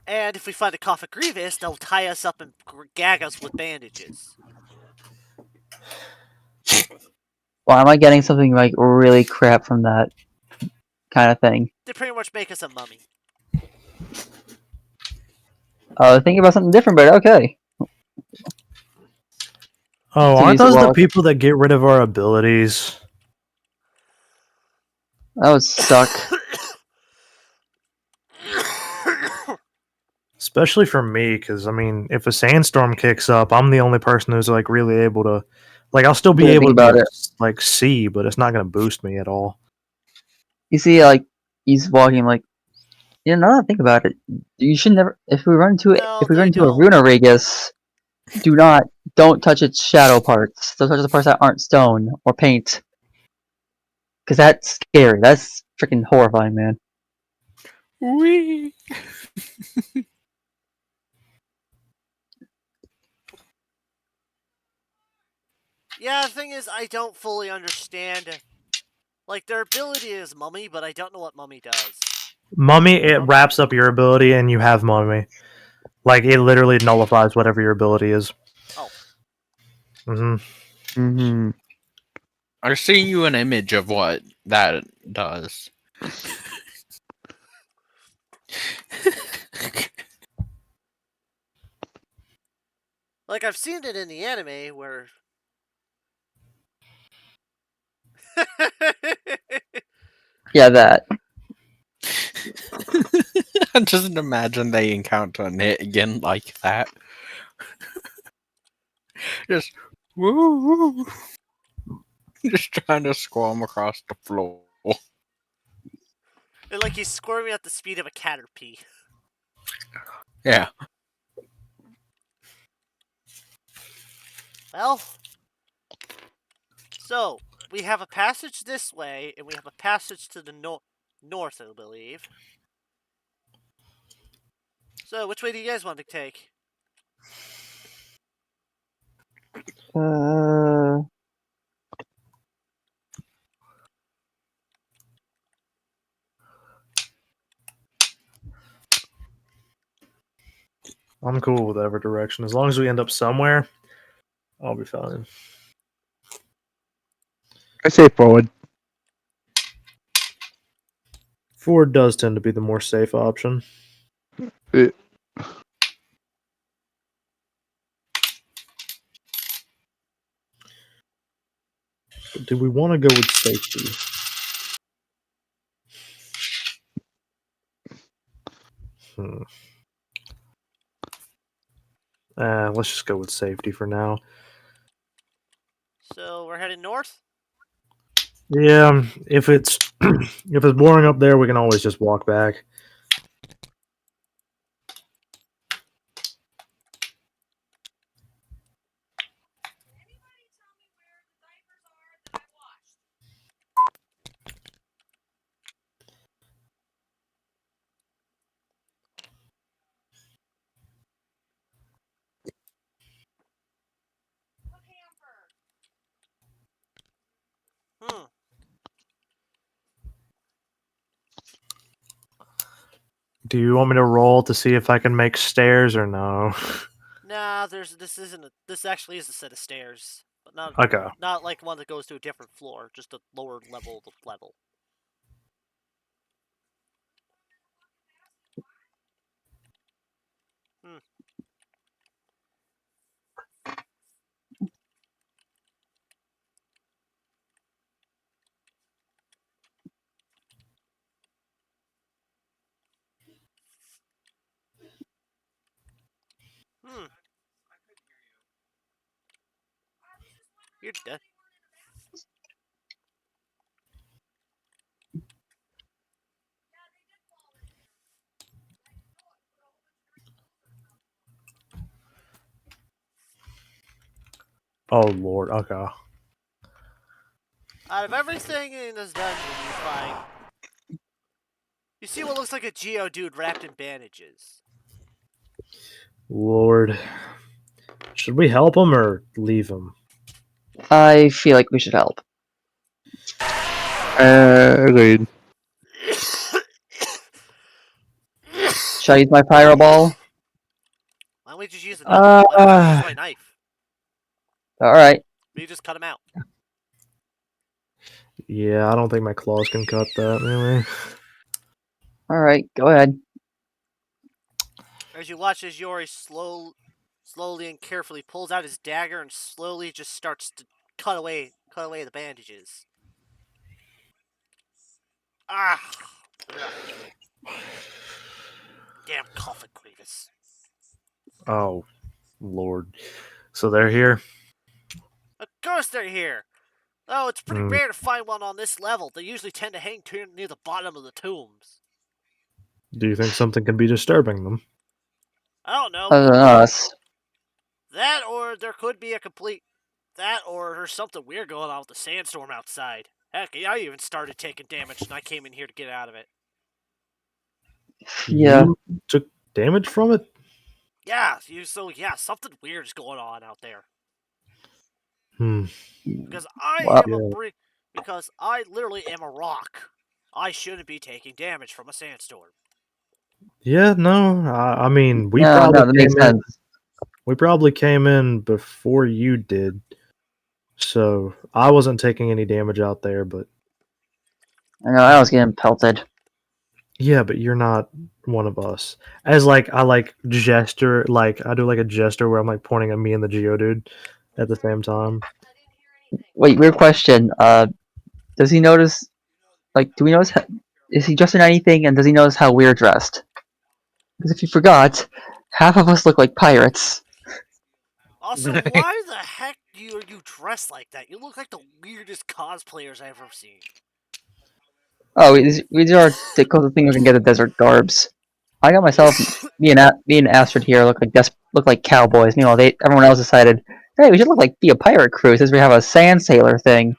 And if we find a Cophagrigus, they'll tie us up and gag us with bandages. Why am I getting something like really crap from that kind of thing? They pretty much make us a mummy. Thinking about something different, but okay. Oh, So aren't use it those the well. people that get rid of our abilities? That would suck. Especially for me, because I mean, if a sandstorm kicks up, I'm the only person who's like really able to, like, I'll still be Really able think to about it. like see, but it's not going to boost me at all. You see, like he's walking like. You know, now that I think about it, you should never. If we run into No, if we they run into a don't. Runorigus, don't touch its shadow parts. Don't touch the parts that aren't stone or paint, because that's scary. That's freaking horrifying, man. Wee. Yeah, the thing is, I don't fully understand. Like, their ability is mummy, but I don't know what mummy does. Mummy, it wraps up your ability, and you have mummy. Like, it literally nullifies whatever your ability is. Oh. Mm-hmm. I'll see you an image of what that does. Like, I've seen it in the anime where. Yeah, that. Just imagine they encounter it again like that. Just woo, woo. Just trying to squirm across the floor. And, like, he's squirming at the speed of a caterpie. Yeah. Well. So, we have a passage this way, and we have a passage to the north, I believe. So, which way do you guys want to take? I'm cool with whatever direction. As long as we end up somewhere, I'll be fine. I say forward. Forward does tend to be the more safe option. It- But do we want to go with safety? Let's just go with safety for now. So we're heading north. Yeah, if it's if it's boring up there, we can always just walk back. Anybody tell me where the diapers are that I washed? What hamper? Hmm. Do you want me to roll to see if I can make stairs or no? Nah, this actually is a set of stairs, but Okay. not like one that goes to a different floor, just a lower level of level. Hmm. Hmm. You're dead. Oh Lord. Okay. Out of everything in this dungeon, you see what looks like a Geodude wrapped in bandages. Lord. Should we help him or leave him? I feel like we should help. Agreed. Should I use my pyro ball? Why don't we just use a knife? Uh, Why don't you use my knife? all right. You just cut him out. Yeah, I don't think my claws can cut that. Really. All right. Go ahead. As you watch as Yori slowly and carefully pulls out his dagger and slowly just starts to cut away the bandages. Ah! Ugh. Damn coffin Grievous. Oh Lord. So they're here. Of course they're here! Oh, it's pretty Hmm. rare to find one on this level. They usually tend to hang near the bottom of the tombs. Do you think something could be disturbing them? I don't know. Other than us. That or there could be a complete... That or there's something weird going on with the sandstorm outside. Heck, I even started taking damage and I came in here to get out of it. Yeah. You took damage from it? Yeah, something weird is going on out there. Hmm. Because I Wow. am a Yeah. because I literally am a rock. I shouldn't be taking damage from a sandstorm. Yeah, no. I mean, we No, probably that makes came in. sense. We probably came in before you did, so I wasn't taking any damage out there. But I know I was getting pelted. yeah, but you're not one of us. As like I like gesture, like I do like a gesture where I'm like pointing at me and the Geodude at the same time. Wait, weird question. Does he notice? Like, do we notice? Is he dressed in anything? And does he notice how we're dressed? Because if you forgot, half of us look like pirates. Also, why the heck are you dressed like that? You look like the weirdest cosplayers I've ever seen. Oh, these are the closest thing we can get to desert garbs. I got myself, me and Astrid here look like cowboys. Meanwhile, everyone else decided, hey, we should be a pirate crew since we have a sand sailor thing.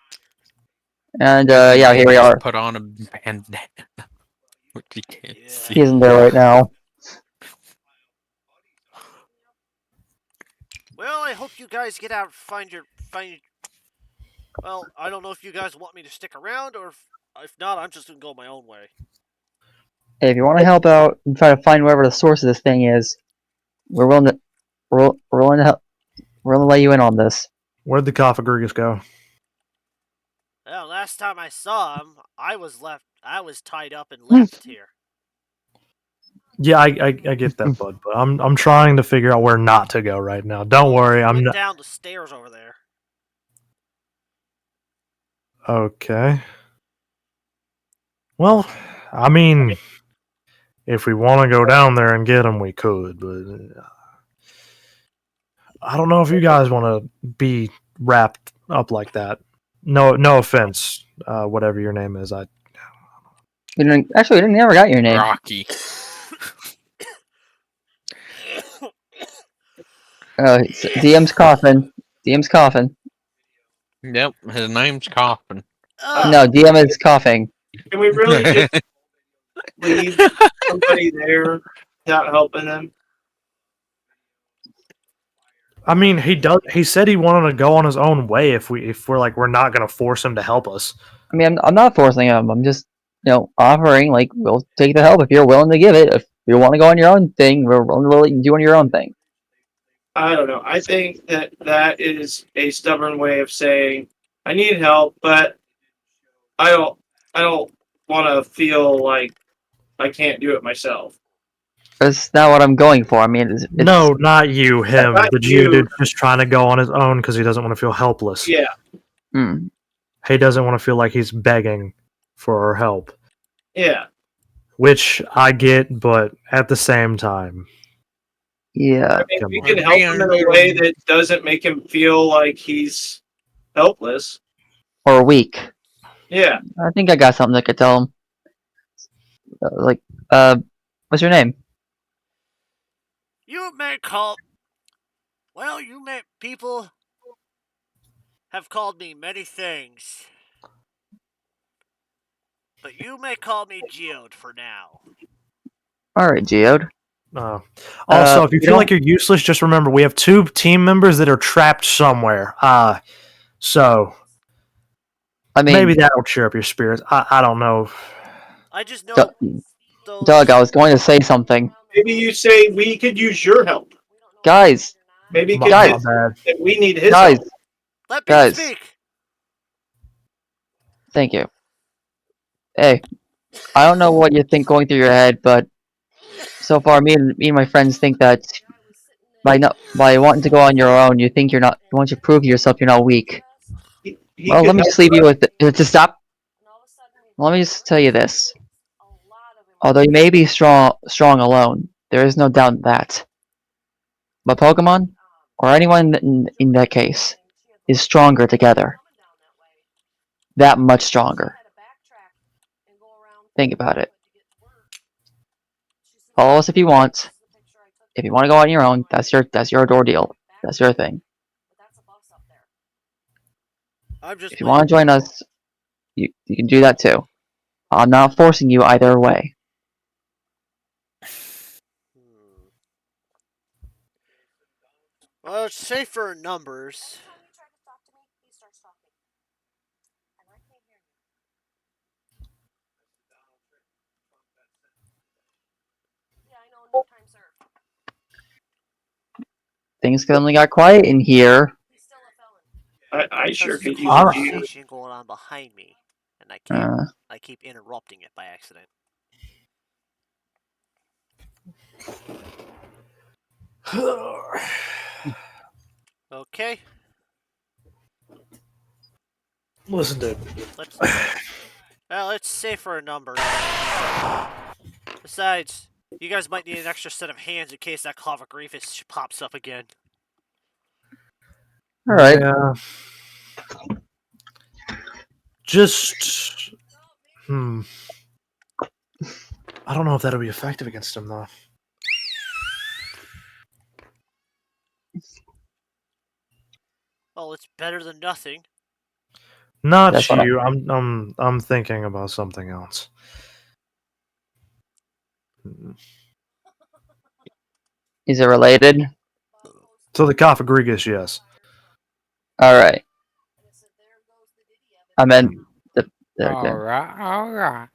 And yeah, here we Just are. put on a bandana, which you can't Yeah. see. He isn't there right now. Well, I hope you guys get out and find. Well, I don't know if you guys want me to stick around or if not, I'm just gonna go my own way. Hey, if you want to help out and try to find wherever the source of this thing is, we're willing to we're willing to help. We're willing to let you in on this. Where'd the Coffagrigus go? Well, last time I saw him, I was tied up and left here. Yeah, I get that, bud. But I'm trying to figure out where not to go right now. Don't worry, I'm Went not. down the stairs over there. Okay. Well, I mean, if we want to go down there and get him, we could. But I don't know if you guys want to be wrapped up like that. No, no offense, whatever your name is. We never got your name. Rocky. DM's coughing. DM's coughing. Yep, his name's Coffin. No, DM is coughing. Can we really just leave somebody there without helping them? I mean, he does. He said he wanted to go on his own way. If we're like, we're not going to force him to help us. I mean, I'm not forcing him. I'm just, offering. Like, we'll take the help if you're willing to give it. If you want to go on your own thing, we're willing to let you do on your own thing. I don't know. I think that is a stubborn way of saying I need help, but I don't want to feel like I can't do it myself. That's not what I'm going for. I mean, it's No, not you. Him. Not The you. dude just trying to go on his own because he doesn't want to feel helpless. Yeah. Hmm. He doesn't want to feel like he's begging for our help, Yeah. which I get, but at the same time, Yeah. I mean, Come we on. can help him in a way that doesn't make him feel like he's helpless. Or weak. Yeah. I think I got something I could tell him. What's your name? You may call. Well, people have called me many things. But you may call me Geode for now. Alright, Geode. Also, if you you feel don't- like you're useless, just remember we have 2 team members that are trapped somewhere. So I mean, maybe that'll cheer up your spirits. I don't know. I just know Doug, those. I was going to say something. Maybe you say we could use your help. Guys, Maybe My, could my get bad. that we need his guys, help. Let me guys. speak. Thank you. Hey, I don't know what you think going through your head, but so far, me and my friends think that by wanting to go on your own, you think you're not. You want to prove to yourself you're not weak. He Well, could let me help just leave you us. with to stop. Let me just tell you this. Although you may be strong alone, there is no doubt in that. But Pokemon, or anyone in that case, is stronger together. That much stronger. Think about it. Follow us if you want. If you want to go on your own, that's your ordeal. That's your thing. I'm just If you want to join us, you can do that too. I'm not forcing you either way. Well, it's safer in numbers. Things suddenly got quiet in here. I sure Because there's a could use a G. conversation going on behind me, and Uh, I keep interrupting it by accident. Okay, Listen, dude. it's safer in numbers. Besides, you guys might need an extra set of hands in case that Clavigrephus pops up again. all right. Yeah. Just. I don't know if that'll be effective against him though. Well, it's better than nothing. Not That's what you. I'm thinking about something else. Is it related? So the Cofagrigus, yes. All right. I meant the. All right. All right.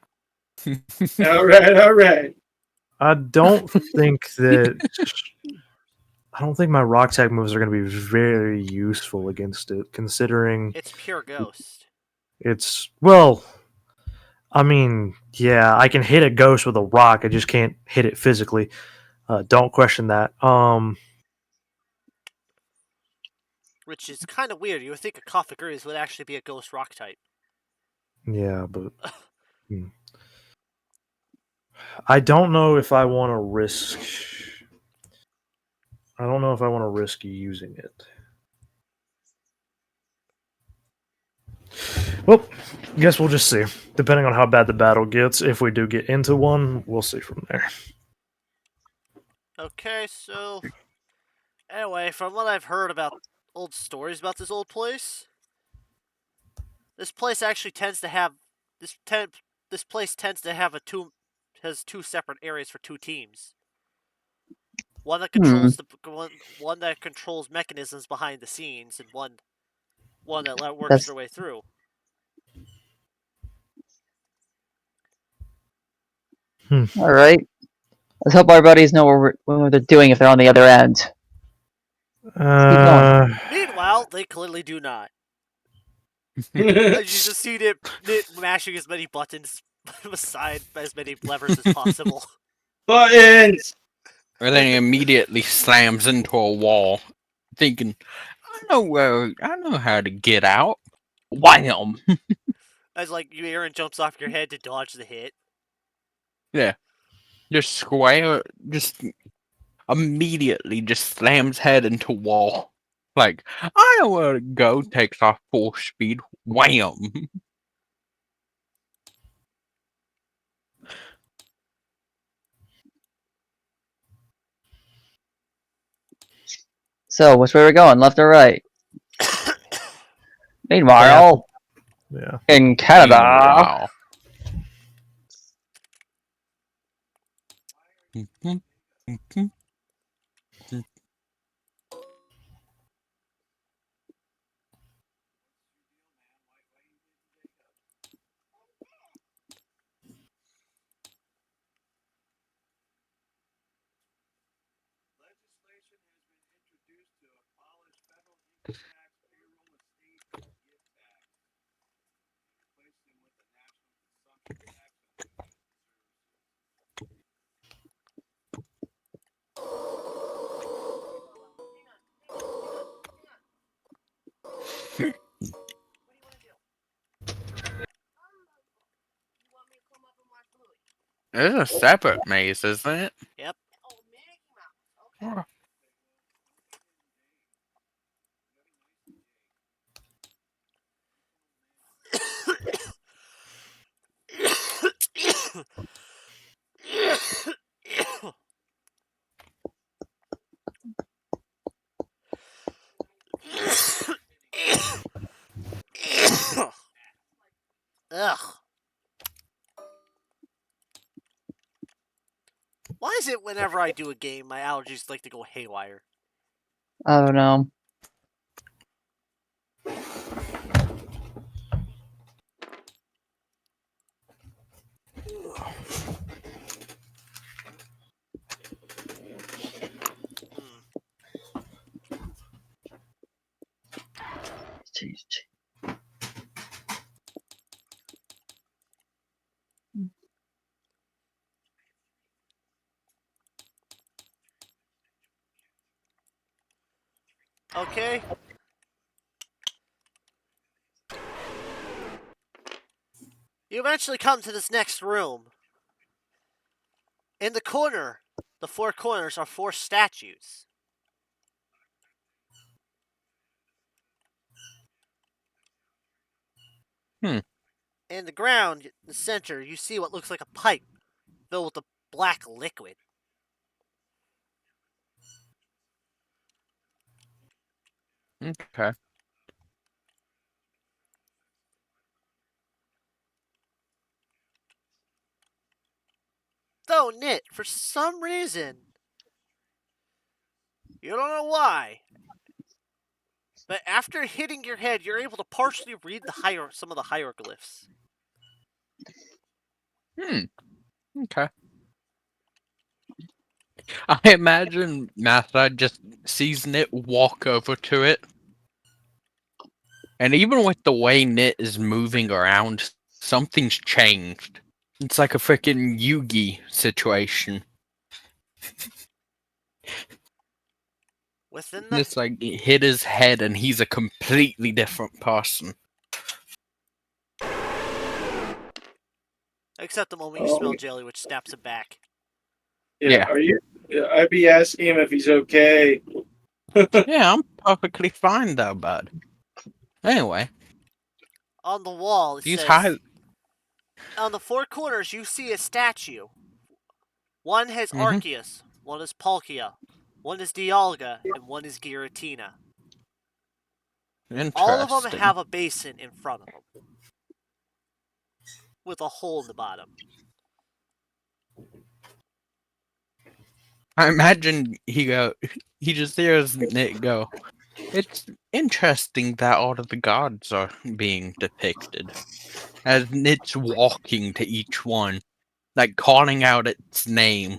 I don't think that. I don't think my rock tag moves are going to be very useful against it, considering It's pure ghost. it's well. I mean, yeah, I can hit a ghost with a rock. I just can't hit it physically. Don't question that. Which is kind of weird. You would think a Cofagriphus would actually be a ghost rock type. Yeah, but I don't know if I want to risk. I don't know if I want to risk using it. Well, guess we'll just see. Depending on how bad the battle gets, if we do get into one, we'll see from there. Okay, so anyway, from what I've heard about old stories about this old place, this place actually tends to have this place tends to have has two separate areas for two teams. One that controls one that controls mechanisms behind the scenes, and one that works That's their way through. all right. Let's hope our buddies know what they're doing if they're on the other end. Let's keep going. Meanwhile, they clearly do not. As you just see Nit mashing as many buttons aside as many levers as possible. Buttons! And then he immediately slams into a wall, thinking, I know how to get out. Wham! As like Aaron jumps off your head to dodge the hit. Yeah. Just immediately just slams head into wall. Like, I know where to go, takes off full speed. Wham! So, which way we're going, left or right? Meanwhile, Yeah. in Canada, Wow. It's a separate maze, isn't it? Yep. Ugh. Why is it whenever I do a game, my allergies like to go haywire? oh no. Jeez. Okay. You eventually come to this next room. In the corner, the four corners are four statues. Hmm. In the ground, in the center, you see what looks like a pipe filled with a black liquid. Okay. Though, Nit, for some reason, you don't know why, but after hitting your head, you're able to partially read some of the hieroglyphs. Okay. I imagine Matha just sees Nit walk over to it. And even with the way Nit is moving around, something's changed. It's like a freaking Yugi situation. Within the It's like it hit his head and he's a completely different person. except the moment you smell jelly, which snaps him back. Yeah. Yeah. Are you I'd be asking him if he's okay. Yeah, I'm perfectly fine though, bud. Anyway, On the wall, it these high. says, on the four corners, you see a statue. One has Mhm. Arceus, one is Palkia, one is Dialga, and one is Giratina. All of them Interesting. have a basin in front of them with a hole in the bottom. I imagine he just hears Nick go. It's interesting that all of the gods are being depicted. As Nick's walking to each one, like calling out its name.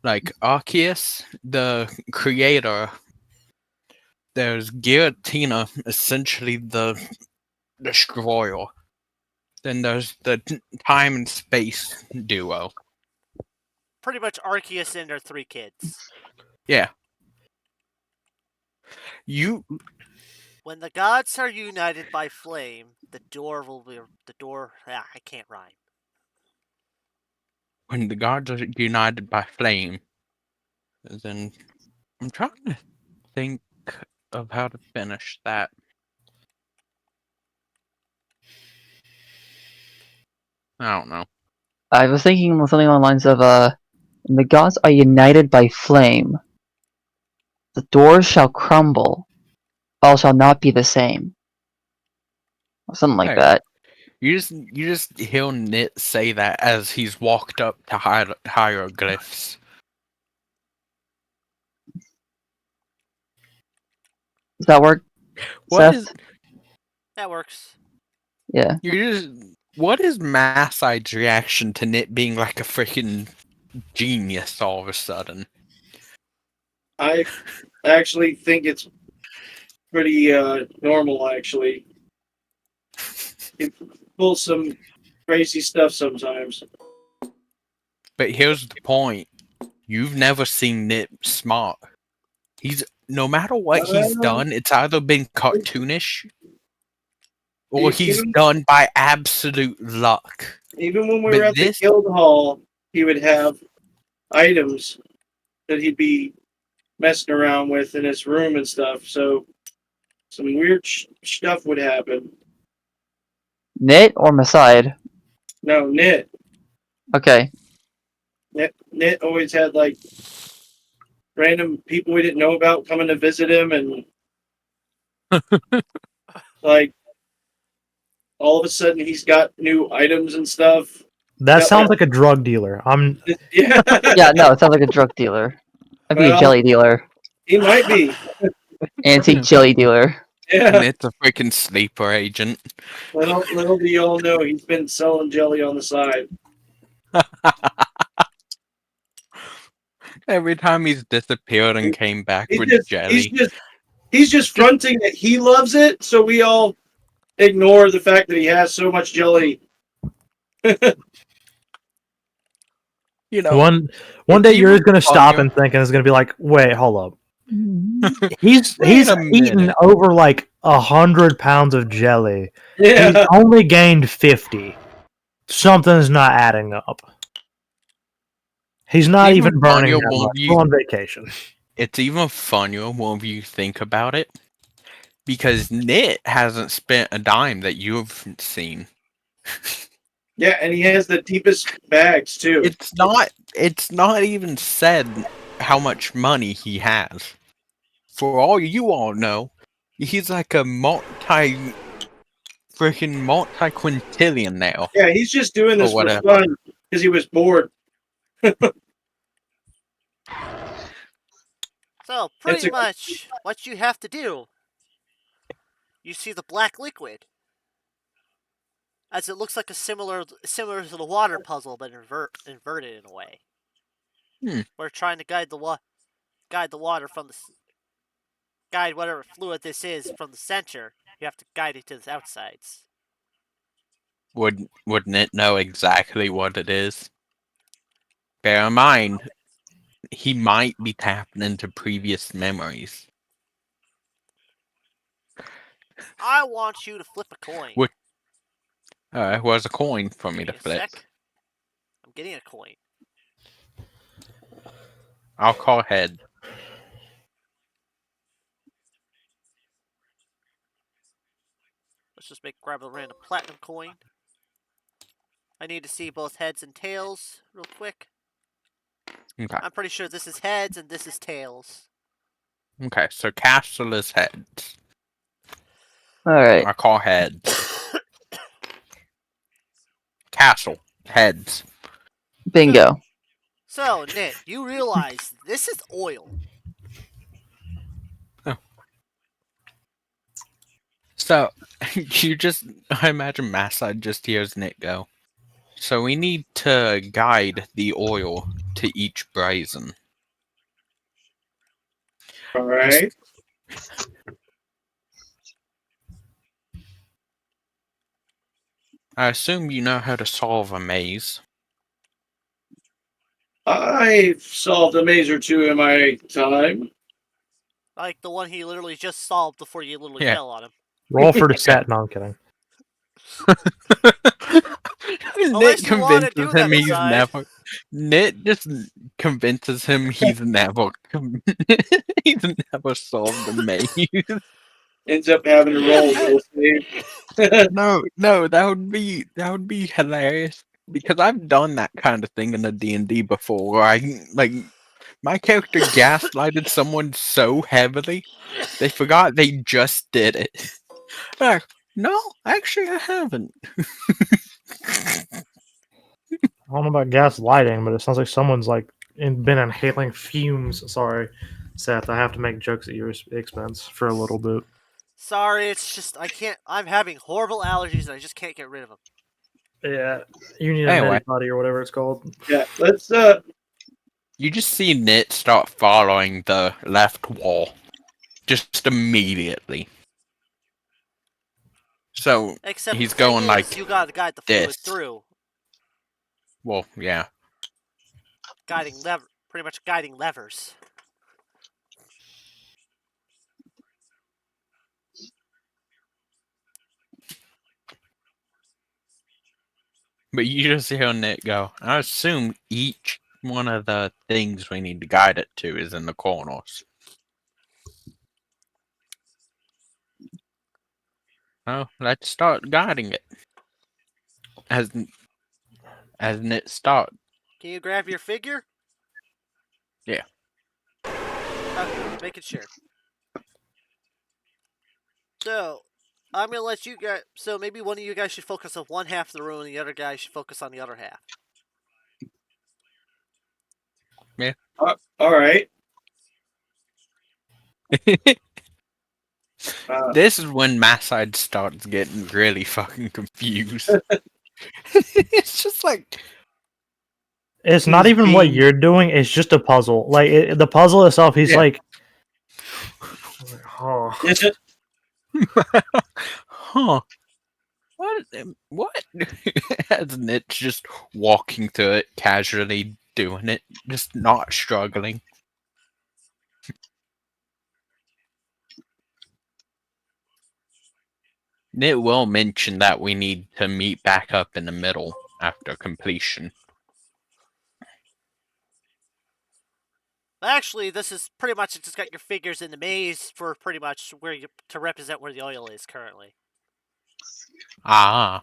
Like Arceus, the creator. There's Giratina, essentially the destroyer. Then there's the time and space duo. Pretty much Arceus and their three kids. Yeah. You When the gods are united by flame, the door will be. The door. I can't rhyme. when the gods are united by flame, then I'm trying to think of how to finish that. I don't know. I was thinking something along the lines of when the gods are united by flame, the doors shall crumble, all shall not be the same. Or something like Hey, that. you just hear Nit say that as he's walked up to hieroglyphs. Does that work, What Seth? is That works. Yeah. what is Masside's reaction to Nit being like a freaking genius all of a sudden? I actually think it's pretty normal. Actually, he pulls some crazy stuff sometimes. But here's the point. You've never seen Nit smart. He's no matter what he's Uh, done, it's either been cartoonish or he's even done by absolute luck. even when we But were at the this guild hall, he would have items that he'd be messing around with in his room and stuff. So some weird stuff would happen. Knit or Maside? No, Nit. Okay. Nit always had like random people we didn't know about coming to visit him, and like all of a sudden he's got new items and stuff. That Got sounds like a drug dealer. I'm yeah. Yeah, no, it sounds like a drug dealer. I'd be a Well, jelly dealer. he might be. Antique jelly dealer. Yeah. Nit's a freaking sleeper agent. Little do y'all know he's been selling jelly on the side. Every time he's disappeared and came back He's with just jelly. he's just fronting that he loves it, so we all ignore the fact that he has so much jelly. You know, one day it's you're even just gonna stop funnier. and think, and it's gonna be like, wait, hold up. He's Wait a eaten minute. over like 100 pounds of jelly. He's Yeah. only gained 50. Something's not adding up. He's not Even even burning funnier that when much. you- We're on vacation. It's even funnier when you think about it. Because Nit hasn't spent a dime that you've seen. Yeah, and he has the deepest bags too. It's not even said how much money he has. For all you all know, he's like a multi-quintillion now. Yeah, he's just doing Or this for whatever. fun because he was bored. So, It's pretty a much what you have to do. You see the black liquid, as it looks like a similar to the water puzzle, but inverted in a way. We're trying to guide the water from guide whatever fluid this is from the center. You have to guide it to the outsides. Wouldn't it know exactly what it is? Bear in mind, he might be tapping into previous memories. I want you to flip a coin. What? Where's a coin for me Give to me a flip? sec. I'm getting a coin. I'll call head. Let's just grab a random platinum coin. I need to see both heads and tails real quick. Okay. I'm pretty sure this is heads and this is tails. Okay, so castle is heads. Alright. I call heads. Castle. Heads. Bingo. So, Nit, you realize this is oil. So, I imagine Massad just hears Nick go. So we need to guide the oil to each brazen. All right. I assume you know how to solve a maze. I've solved a maze or two in my time. Like the one he literally just solved before you literally Yeah. fell on him. Roll for the set. No, I'm kidding. Unless Nick you want to convinces do him that he's aside. never. Nick just convinces him he's never. He's never solved a maze. Ends up having to roll a will save. No, that would be hilarious because I've done that kind of thing in a D&D before. Where my character gaslighted someone so heavily they forgot they just did it. Like, no, actually, I haven't. I don't know about gaslighting, but it sounds like someone's been inhaling fumes. Sorry, Seth. I have to make jokes at your expense for a little bit. Sorry, it's just I can't. I'm having horrible allergies and I just can't get rid of them. Yeah, you need a Anyway. Medipoddy or whatever it's called. Yeah, let's You just see Nit start following the left wall, just immediately. So Except he's the thing going is, like you gotta guide the fluid this. through. Well, yeah. Pretty much guiding levers. But you just hear Nit go, I assume each one of the things we need to guide it to is in the corners. Oh, let's start guiding it. As Nit starts. Can you grab your figure? Yeah. Okay, making sure. So, I'm gonna let you guys. So maybe one of you guys should focus on one half of the room, and the other guy should focus on the other half. all right. This is when Masside starts getting really fucking confused. It's just like It's not he's even what being- you're doing. It's just a puzzle. The puzzle itself. He's Yeah. like, oh. huh. What? As Nit's just walking through it, casually doing it, just not struggling. Nit will mention that we need to meet back up in the middle after completion. Actually, this is pretty much just got your figures in the maze for pretty much to represent where the oil is currently. Ah.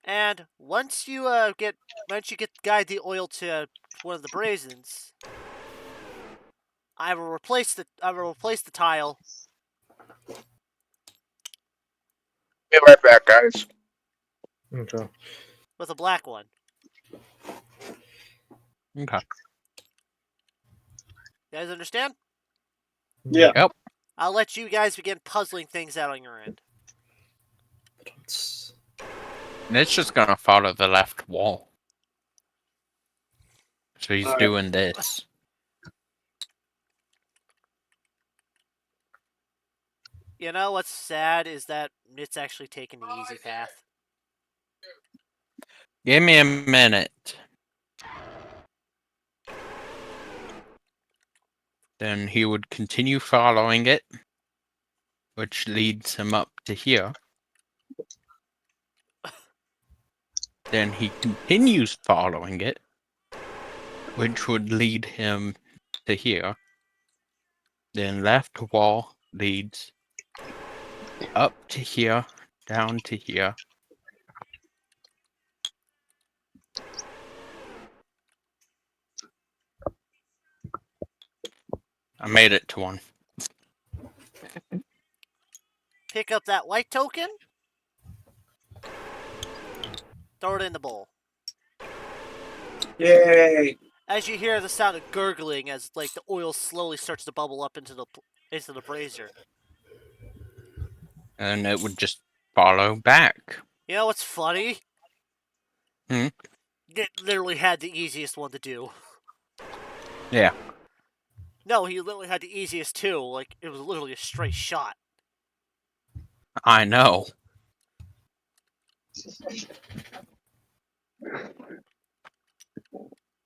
And once you guide the oil to one of the brazens, I will replace the tile. Be right back, guys. Okay. With a black one. Okay. You guys understand? Yeah. Yep. I'll let you guys begin puzzling things out on your end. Nit's just gonna follow the left wall. So he's Alright. doing this. You know what's sad is that it's actually taking the easy path. Give me a minute. Then he would continue following it, which leads him up to here. Then he continues following it, which would lead him to here. Then left wall leads up to here, down to here. I made it to one. Pick up that white token. Throw it in the bowl. Yay! As you hear the sound of gurgling as like the oil slowly starts to bubble up into the brazier. And it would just follow back. You know what's funny? Hmm? It literally had the easiest one to do. Yeah. No, he literally had the easiest too. Like, it was literally a straight shot. I know.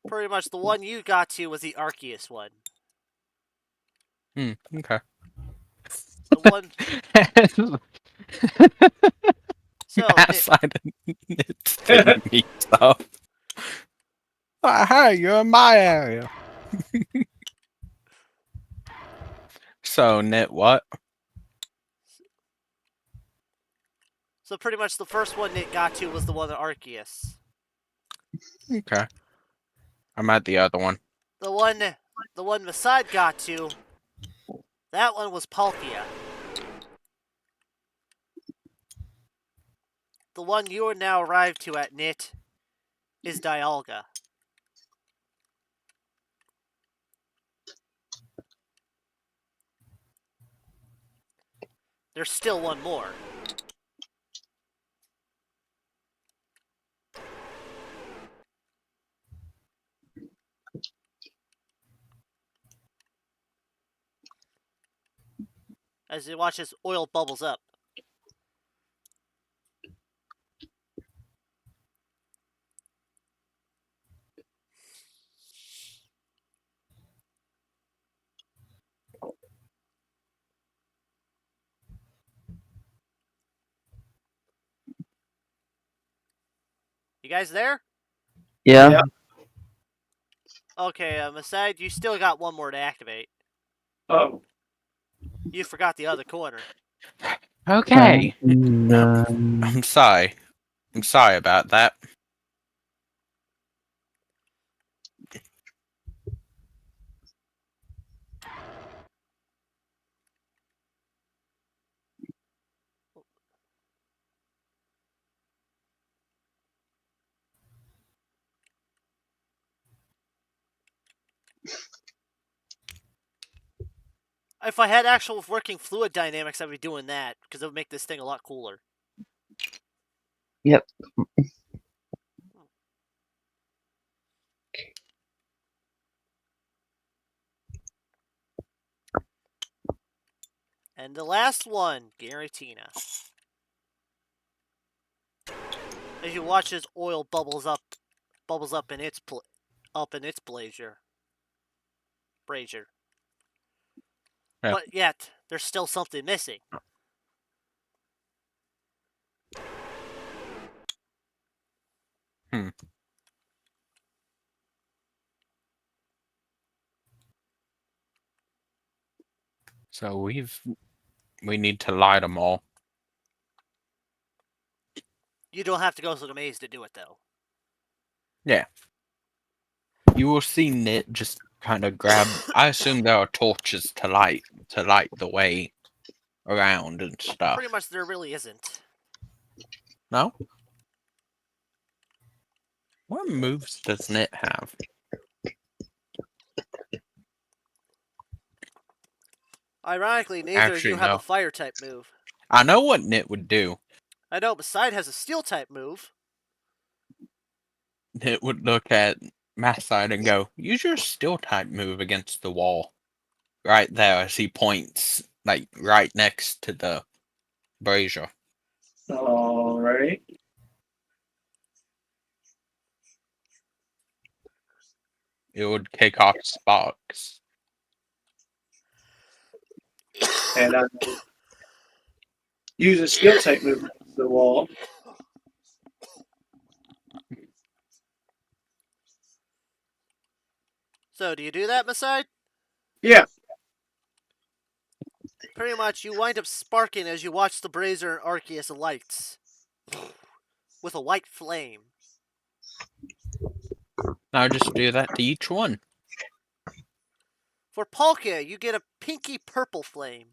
Pretty much the one you got to was the Arceus one. Okay. The one. So, Outside it's feeding me stuff. Hey, you're in my area. So, Nit, what? So pretty much the first one Nick got to was the one at Arceus. Okay. I'm at the other one. The one Masad got to, that one was Palkia. The one you are now arrived to at Nit is Dialga. There's still one more. As you watch as oil bubbles up. You guys there? Yeah. Yeah. Okay, Masad, you still got one more to activate. Oh, You forgot the other corner. Okay. Dun, I'm sorry. I'm sorry about that. If I had actual working fluid dynamics, I'd be doing that, because it would make this thing a lot cooler. Yep. And the last one, Garatina. As you watch as oil bubbles up in its brazier. Yeah. But yet, there's still something missing. So we need to light them all. You don't have to go through the maze to do it, though. Yeah. You will see Nit just kind of grab. I assume there are torches to light the way around and stuff. Pretty much there really isn't. No. What moves does Nit have? Ironically, neither of Actually, you have no. a fire type move. I know what Nit would do. I know Beside has a steel type move. Nit would look at Mathside and go, "Use your steel type move against the wall." Right there, as he points, like right next to the brazier. all right. It would kick off sparks. And I use a skill type move to the wall. So, do you do that, Masai? Yeah. Pretty much, you wind up sparking as you watch the brazier and Arceus lights with a white flame. I'll just do that to each one. For Palkia, you get a pinky purple flame.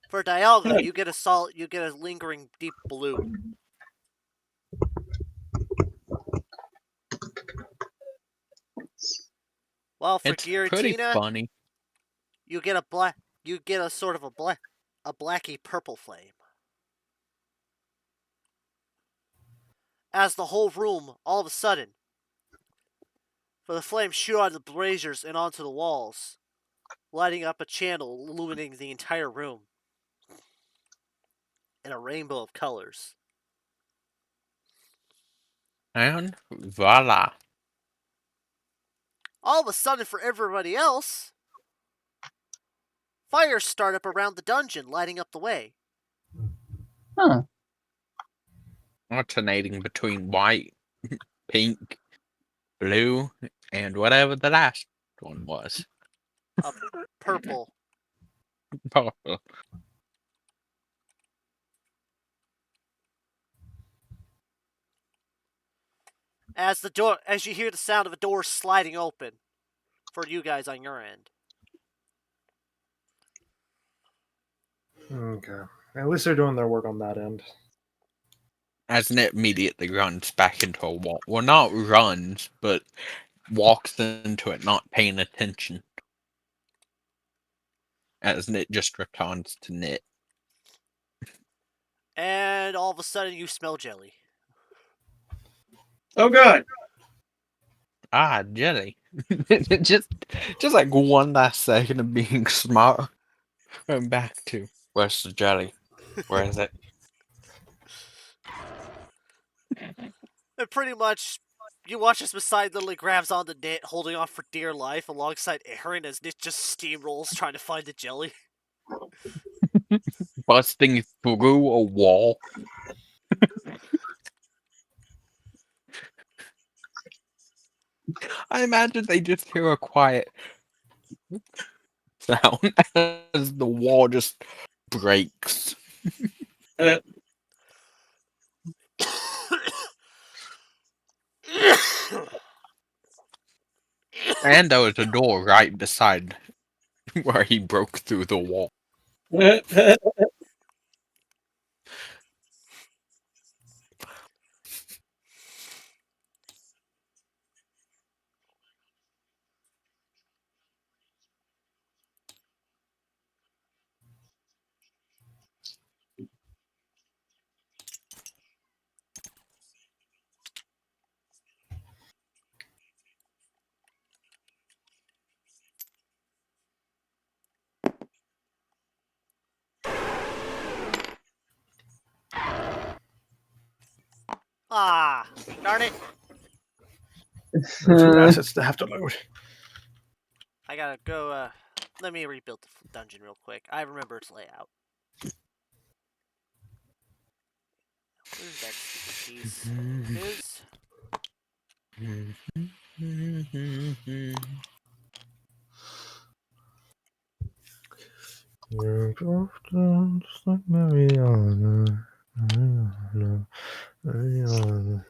For Dialga, you get a lingering deep blue. While for It's pretty Giratina, funny. you get a sort of a blacky purple flame. As the whole room, all of a sudden, for the flames shoot out of the braziers and onto the walls, lighting up a channel illuminating the entire room in a rainbow of colors. And voila. All of a sudden, for everybody else, fires start up around the dungeon, lighting up the way. Huh. Alternating between white, pink, blue, and whatever the last one was. Purple. Purple. As you hear the sound of a door sliding open for you guys on your end. Okay. At least they're doing their work on that end. As it immediately runs back into a wall. Well, not runs, but walks into it, not paying attention. As Knit just returns to Knit. And all of a sudden, you smell jelly. Oh god. Ah, jelly. just like one last second of being smart. Going back to where's the jelly? Where is it? And pretty much, you watch as Masai literally grabs on the Knit, holding on for dear life, alongside Aaron as Knit just steamrolls trying to find the jelly. Busting through a wall. I imagine they just hear a quiet sound as the wall just breaks. And there was a door right beside where he broke through the wall. Ah, darn it. There are 2 assets to have to load. I gotta go, let me rebuild the dungeon real quick. I remember its layout. Where's that stupid piece? There it is. We're both done, just like Mariana. Mariana. Mariana.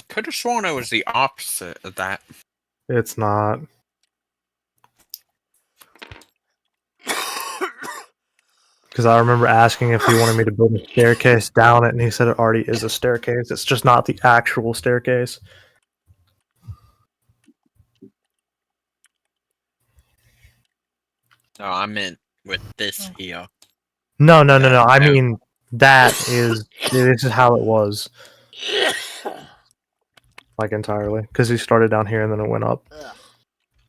Could have sworn it was the opposite of that. It's not. Because I remember asking if he wanted me to build a staircase down it, and he said it already is a staircase. It's just not the actual staircase. No, I meant with this here. No. I No. mean, this is how it was. Like, entirely. Because he started down here, and then it went up. Ugh.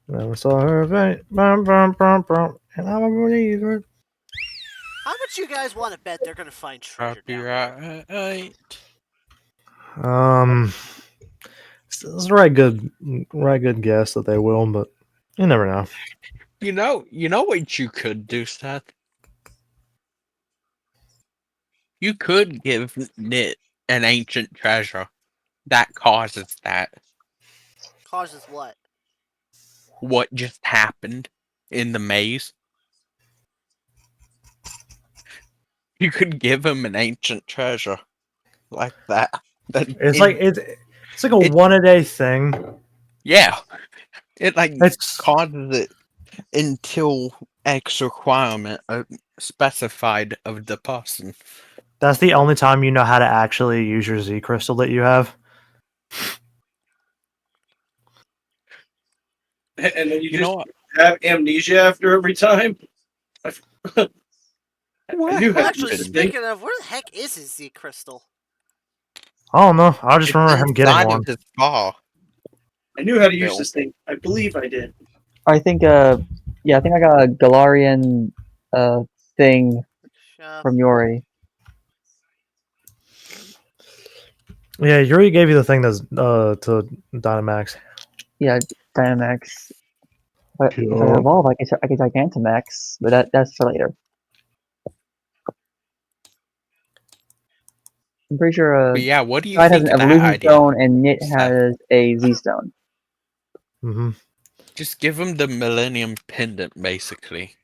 And then we saw her face, and I'm a believer. How much you guys want to bet they're gonna find treasure down there? Copyright. This is a right good guess that they will, but you never know. You know what you could do, Seth? You could give Nit an ancient treasure that causes that. Causes what? What just happened in the maze? You could give him an ancient treasure like that. It's like it's like a it- 1-a-day thing. Yeah, it like It's causes it until X requirement specified of the person. that's the only time you know how to actually use your Z crystal that you have. And then you You just know what? have amnesia after every time. I What knew how Well, to actually, use this happened? thing. speaking of, where the heck is his Z crystal? I don't know. I just It's remember him getting inside one. of his bar. I knew how to use Bill. this thing. I believe I did. I think yeah, I think I got a Galarian thing Shop. from Yori. Yeah, Yuri gave you the thing that's to Dynamax. Yeah, Dynamax. But if I Cool. evolve, I get Gigantamax, but that's for later. I'm pretty sure But yeah, what do you Tide has an think of that Evolution idea, Stone and Knit Seth? has a Z Stone. Mm-hmm. Just give him the Millennium Pendant, basically.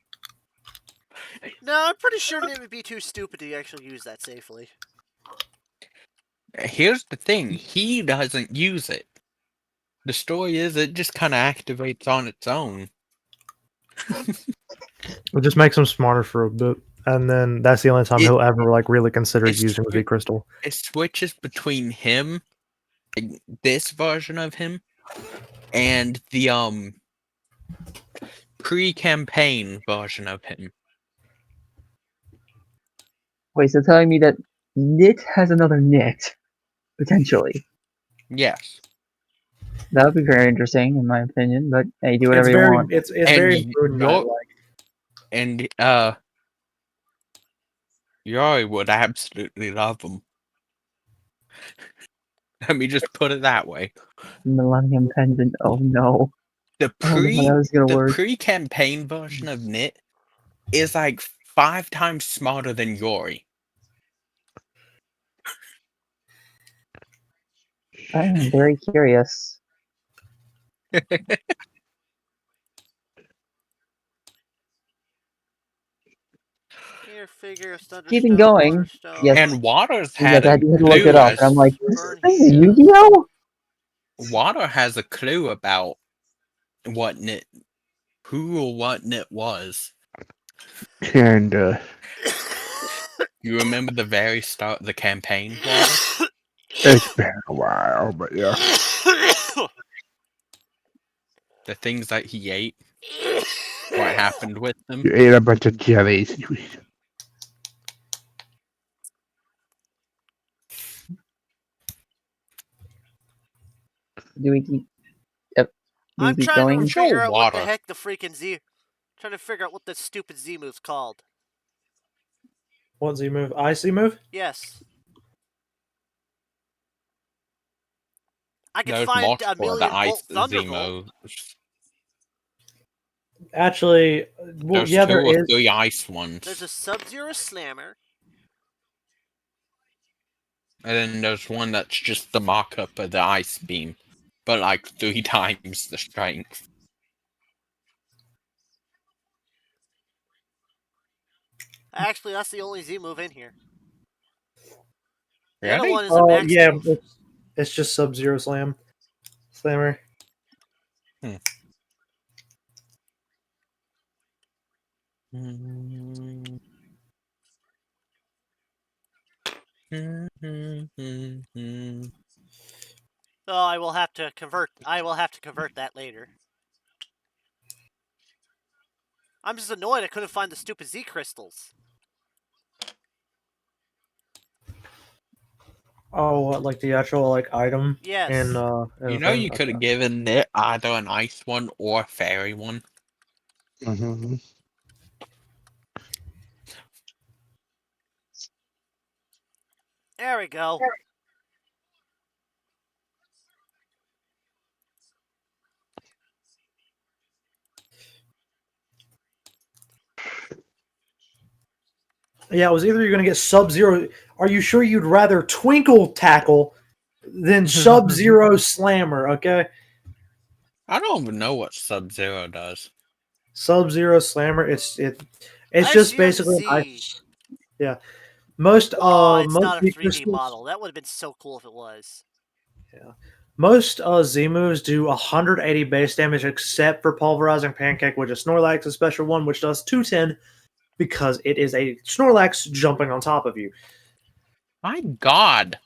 No, I'm pretty sure Nit would be too stupid to actually use that safely. Here's the thing, he doesn't use it. The story is it just kind of activates on its own. It just makes him smarter for a bit, and then that's the only time It- he'll ever like really consider it's using Z swi- crystal. It switches between him, like, this version of him, and the pre-campaign version of him. Wait, so telling me that Knit has another Knit, potentially. Yes. That would be very interesting, in my opinion, but hey, do It's whatever you very want. it's And very Moon Knight you're like. and Yori would absolutely love him. Let me just put it that way. Millennium Pendant, oh no. The I don't know how that was gonna work. pre-campaign version of Knit is like 5 times smarter than Yori. I am very curious. Here, figure, Keeping Thunderstone, going, Waterstone. yes, And Waters yes, had I a had to look it clue up, and I'm as like, is this Burn thing a Heal. Yu-Gi-Oh? Water has a clue about what Knit who or what Knit was. And You remember the very start of the campaign, Water? it's been a while, but yeah. The things that he ate, what happened with them. You ate a bunch of jellies. Do we keep, yep, do we I'm keep trying to going? figure out what the Water. heck the freaking Z. Trying to figure out what the stupid Z move's called. What Z move? IC move? Yes. I could There's find a multiple of the million ice Volt Thunderbolt. Zemos. Actually, well, There's yeah, 2 there or is. 3 ice ones. There's a Sub-Zero Slammer. And then there's one that's just the mock-up of the ice beam. But like 3 times the strength. Actually, that's the only Z move in here. The other Really? one is a max Yeah, move. it's just Sub-Zero Slammer. Oh, I will have to convert. I will have to convert that later. I'm just annoyed I couldn't find the stupid Z crystals. Oh, what, like the actual like item Yes. in You the know thing? you could Okay. have given it either an ice one or a fairy one. Mm-hmm. There we go. Yeah, it was either you're going to get Sub-Zero. Are you sure you'd rather Twinkle Tackle than Sub-Zero Slammer? Okay, I don't even know what Sub-Zero does. Sub-Zero Slammer. It's I just see on basically an Z. ice. Yeah, most Oh, it's most not a Z 3D crystals. model. That would have been so cool if it was. Yeah, most Z moves do 180 base damage, except for Pulverizing Pancake, which is Snorlax, a special one, which does 210 because it is a Snorlax jumping on top of you. My God,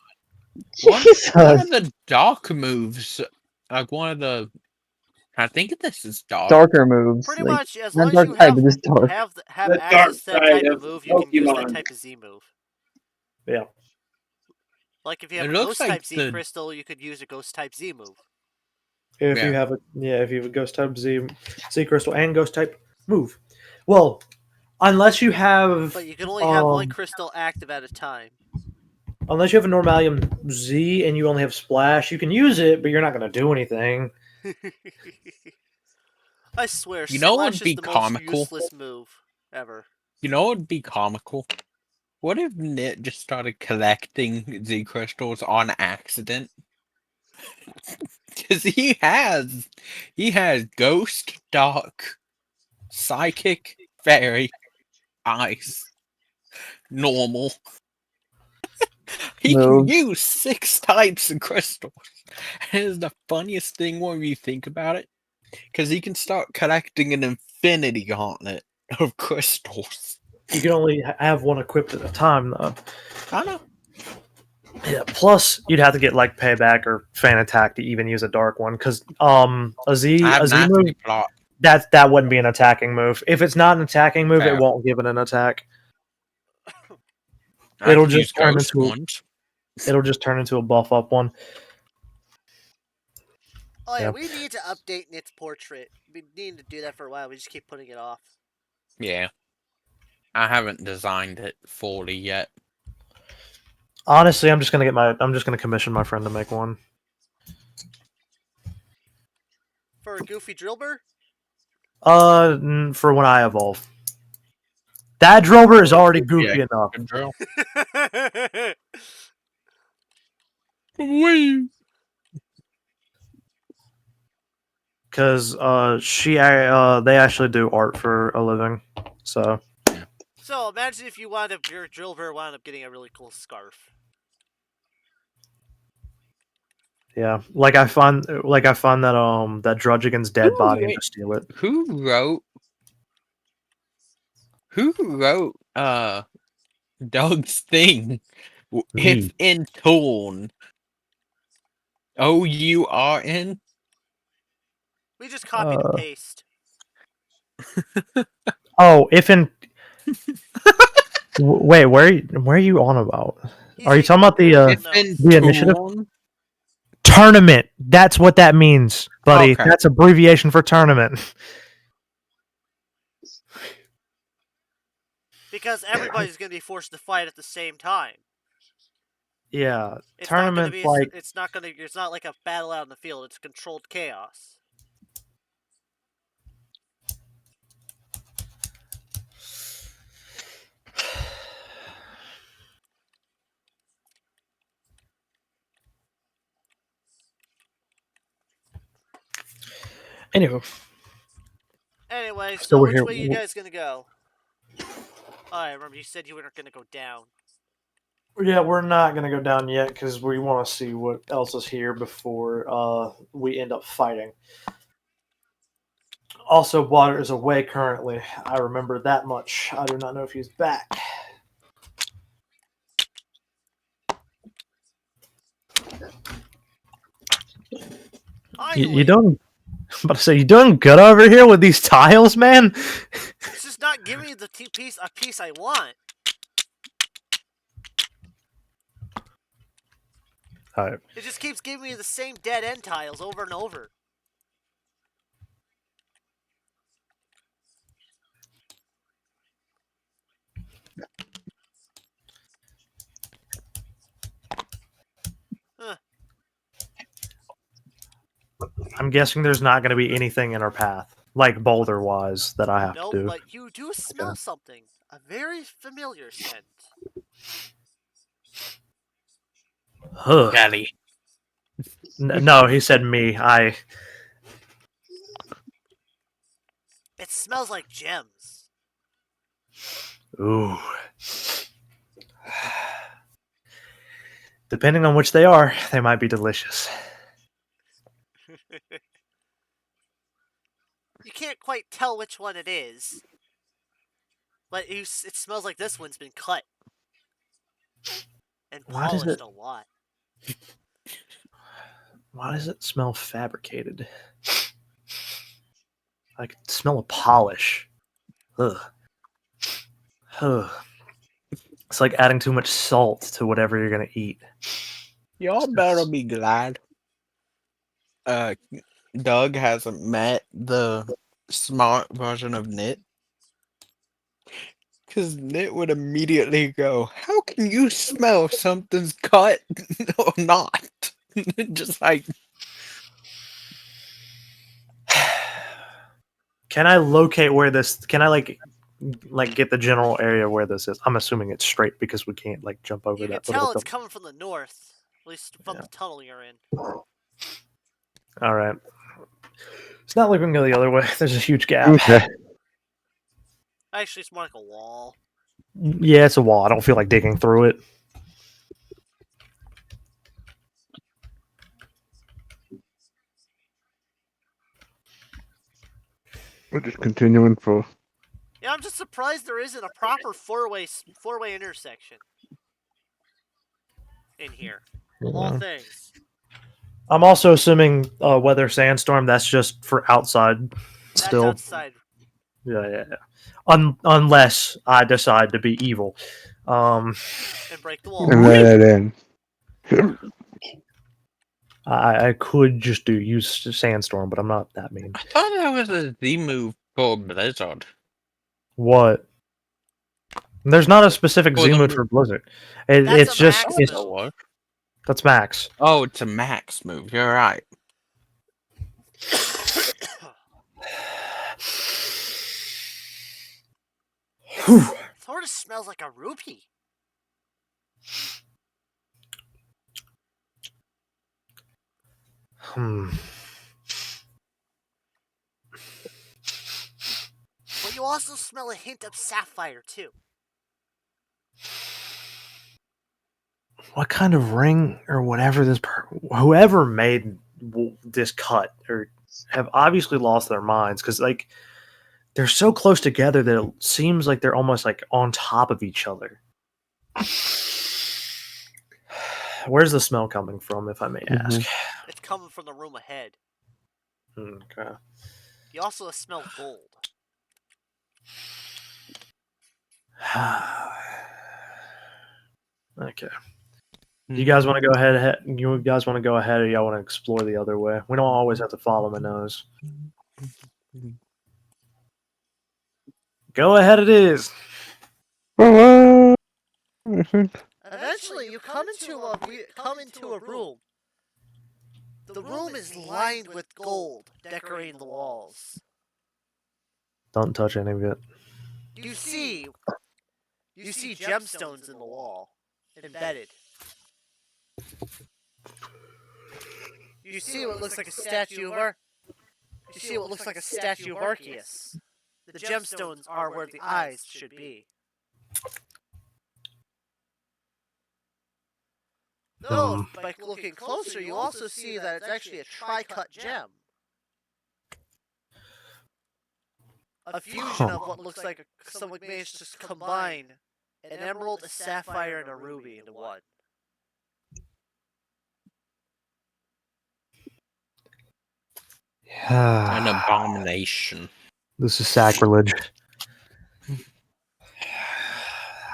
one of Jesus. the dark moves, like one of the. I think this is dark. Darker moves. Pretty Like, much, as not long as dark you type, but just dark. have The dark access to that side type of of move, you can use that Pokemon. type of Z move. Yeah, Like if you have It a looks Ghost like type Z the crystal, you could use a Ghost type Z move. if you Yeah. have a Ghost type Z crystal and Ghost type move. Well, unless you have But you can only have one crystal active at a time. unless you have a Normalium Z and you only have Splash, you can use it, but you're not going to do anything. I swear, You know what Splash would is be the most comical? useless move ever. You know what would be comical? What if Nit just started collecting Z crystals on accident? Because he has Ghost, Dark, Psychic, Fairy, Ice, Normal. He can Moves. use 6 types of crystals. And it's the funniest thing when you think about it. Because he can start collecting an infinity gauntlet of crystals. You can only have one equipped at a time, though. I know. Yeah. Plus, you'd have to get like Payback or Fan Attack to even use a Dark one, because I a Z have move Mastery Plot. that wouldn't be an attacking move. If it's not an attacking move, it Fair. won't give it an attack. I It'll could use just turn Ghost into ones. it'll just turn into a buff up one. Oh yeah, Yeah. we need to update Nit's portrait. We need to do that for a while. We just keep putting it off. Yeah. I haven't designed it fully yet. Honestly, I'm just gonna commission my friend to make one. For a Goofy Drillbur? For when I evolve. That Drillbur is already goofy Yeah. enough. Good drill. Because they actually do art for a living. So So imagine if your Drillbur wound up getting a really cool scarf. yeah, I find that that Druddigan's dead body and just steal it. Who wrote Doug's thing? It's Me. in Torn. OURN? We just copied and paste. Oh, if in wait, where are you on about? He's Are you reading talking about the It's in the initiative Torn? tournament? That's what that means, buddy. Okay. That's abbreviation for tournament. Because everybody's going to be forced to fight at the same time. Yeah, It's not going to tournament be. like It's not like a battle out in the field. It's controlled chaos. anyway. Anyway, So so we're which here. way you guys going to go? Oh, I remember you said you weren't going to go down. Yeah, we're not gonna go down yet because we want to see what else is here before we end up fighting. Also, Water is away currently. I remember that much. I do not know if he's back. You doing? I'm about to say, you doing good over here with these tiles, man? It's just not giving me the piece I want. Alright. It just keeps giving me the same dead end tiles over and over. I'm guessing there's not going to be anything in our path. like boulder wise that I have No, to do. but you do smell something. A very familiar scent. Huh. Daddy. No, he said me. It smells like gems. Ooh. Depending on which they are, they might be delicious. You can't quite tell which one it is. But it smells like this one's been cut. And Why does polished it- a lot. Why does it smell fabricated? I can smell a polish. Ugh. Ugh. It's like adding too much salt to whatever you're gonna eat. Y'all better be glad. Doug hasn't met the smart version of Knit. Because Knit would immediately go, how can you smell something's cut or not? Just like, Can I locate where this? Can I like get the general area where this is? I'm assuming it's straight because we can't like jump over You can that tell little. it's coming from the north. At least from the tunnel you're in. All right. It's not like we can go the other way. There's a huge gap. Okay. Actually, it's more like a wall. Yeah, it's a wall. I don't feel like digging through it. We're just continuing for. Yeah, I'm just surprised there isn't a proper four-way intersection in here. Of all things. I'm also assuming weather sandstorm. That's just for outside. That's Still, outside. yeah. Unless I decide to be evil. And break the wall. And let it in. I could just use sandstorm, but I'm not that mean. I thought that was a Z move for Blizzard. What? There's not a specific Well, Z the- mode for Blizzard. That's It's a just max it's, move. what? that's max. Oh, it's a max move. You're right. Sort of smells like a rupee. But you also smell a hint of sapphire too. What kind of ring or whatever whoever made this cut or have obviously lost their minds because like they're so close together that it seems like they're almost like on top of each other. Where's the smell coming from, if I may ask? It's coming from the room ahead. Okay. You also smell gold. Okay. You guys want to go ahead? You guys want to go ahead, or y'all want to explore the other way? We don't always have to follow my nose. Go ahead, it is. I think. Eventually, you come into a room. The room is lined with gold, decorating the walls. Don't touch any of it. You see gemstones in the wall, embedded. You see what looks like a statue of Arceus. The gemstones are where the eyes should be. Though, by looking closer, you also see that it's actually a tri-cut gem. A fusion of what looks like someone managed to combine an emerald, a sapphire, and a ruby into one. An abomination. This is sacrilege.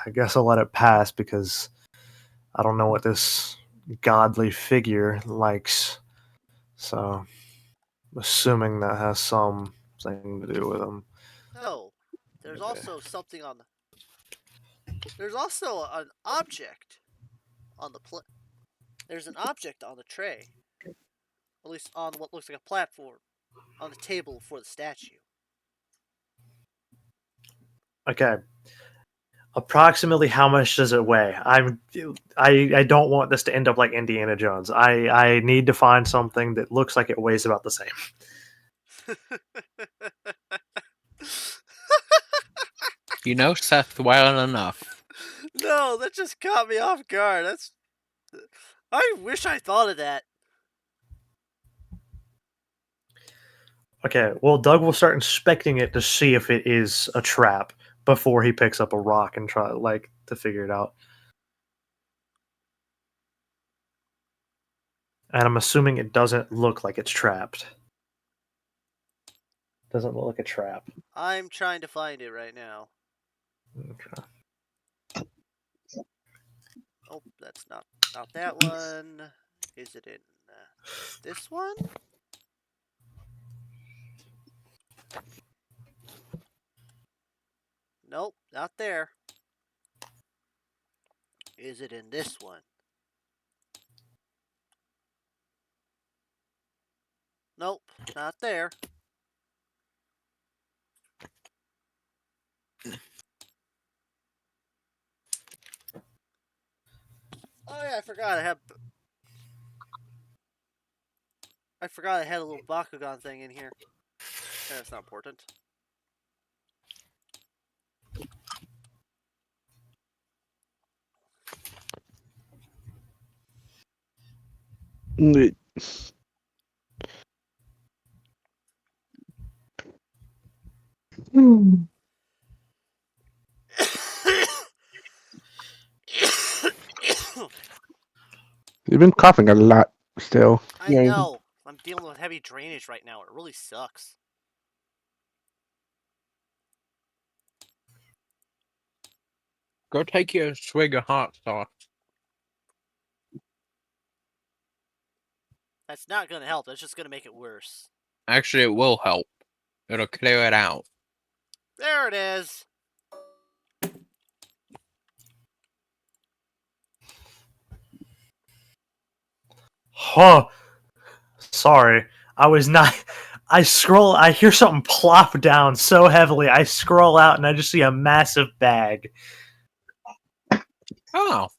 I guess I'll let it pass because I don't know what this godly figure likes. So, assuming that has something to do with him. No, there's also something on the. There's also an object on the There's an object on the tray. At least on what looks like a platform on the table for the statue. Okay. Approximately how much does it weigh? I don't want this to end up like Indiana Jones. I need to find something that looks like it weighs about the same. You know Seth well enough. No, that just caught me off guard. I wish I thought of that. Okay, well, Doug will start inspecting it to see if it is a trap before he picks up a rock and try to figure it out. And I'm assuming it doesn't look like it's trapped. Doesn't look like a trap. I'm trying to find it right now. Okay. Oh, that's not that one. Is it in this one? Nope, not there. Is it in this one? Nope, not there. Oh yeah, I forgot I had a little Bakugan thing in here. That's not important. Mm, You've been coughing a lot still. I Yeah. know. I'm dealing with heavy drainage right now. It really sucks. Go take you a swig of hot sauce. That's not gonna help. That's just gonna make it worse. Actually, it will help. It'll clear it out. There it is. Huh. Sorry. I was not. I hear something plop down so heavily. I scroll out and I just see a massive bag. Oh,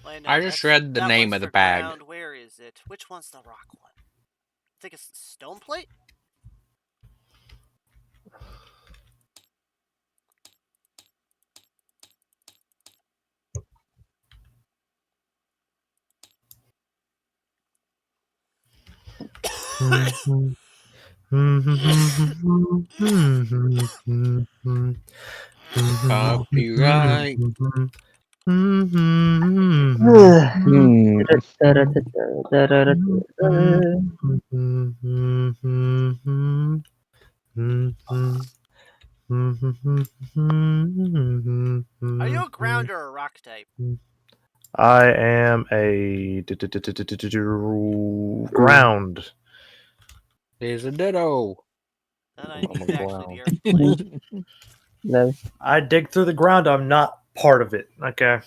Wait, no, I just read the that name one's of the for bag. ground. Where is it? Which one's the rock one? I think it's the stone plate? Copyright. Hmm. Are you a ground or a rock type? I am a ground. Here's a ditto. Then I I'm need a actually the ground. earth plate. No. I dig through the ground. I'm not part of it. Okay.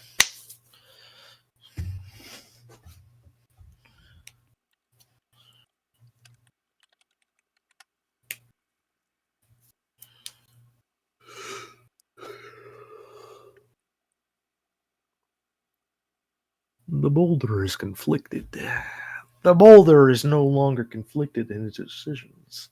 The boulder is conflicted. The boulder is no longer conflicted in its decisions.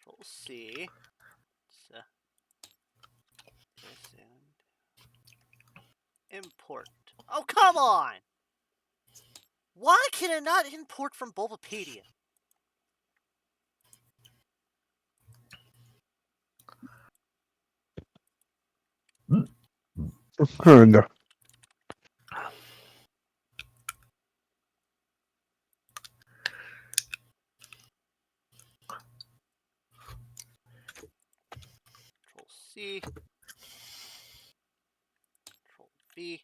Control C. Import. Oh, come on! Why can it not import from Bulbapedia? Oh, no. Control C. Control V.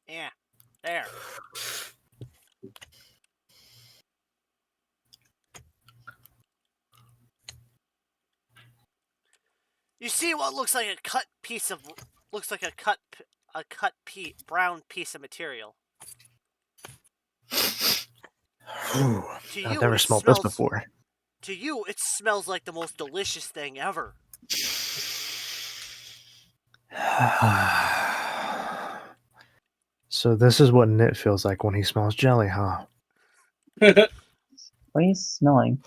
Yeah, there. You see what looks like a cut piece of brown piece of material. Whew. To I've you, never it smelled this smells. before. To you, it smells like the most delicious thing ever. So this is what Nit feels like when he smells jelly, huh? What are you smelling?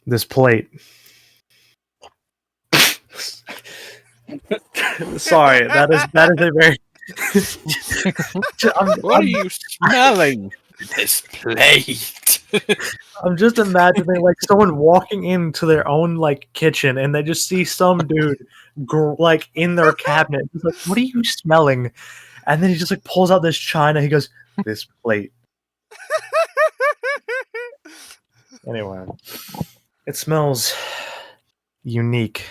This plate. Sorry, that is a very. What are you smelling? This plate. I'm just imagining like someone walking into their own like kitchen and they just see some dude like in their cabinet. He's like, "What are you smelling?" And then he just like pulls out this china. He goes, "This plate." Anyway, it smells unique,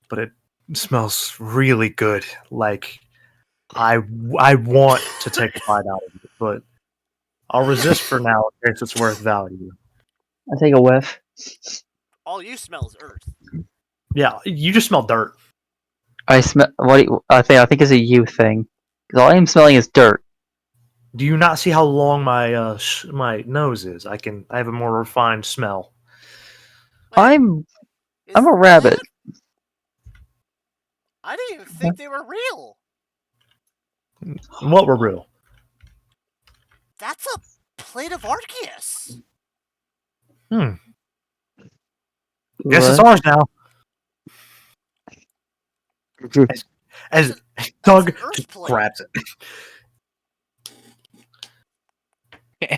but it smells really good. Like I want to take a bite out of it, but I'll resist for now in case it's worth value. I take a whiff. All you smell is earth. Yeah, you just smell dirt. I smell. I think it's a you thing. Because all I'm smelling is dirt. Do you not see how long my my nose is? I have a more refined smell. Wait, I'm is a rabbit. that- I didn't even think they were real. What were real? That's a plate of Arceus. Guess it's What? ours now. As Doug an earth just plate. grabs it.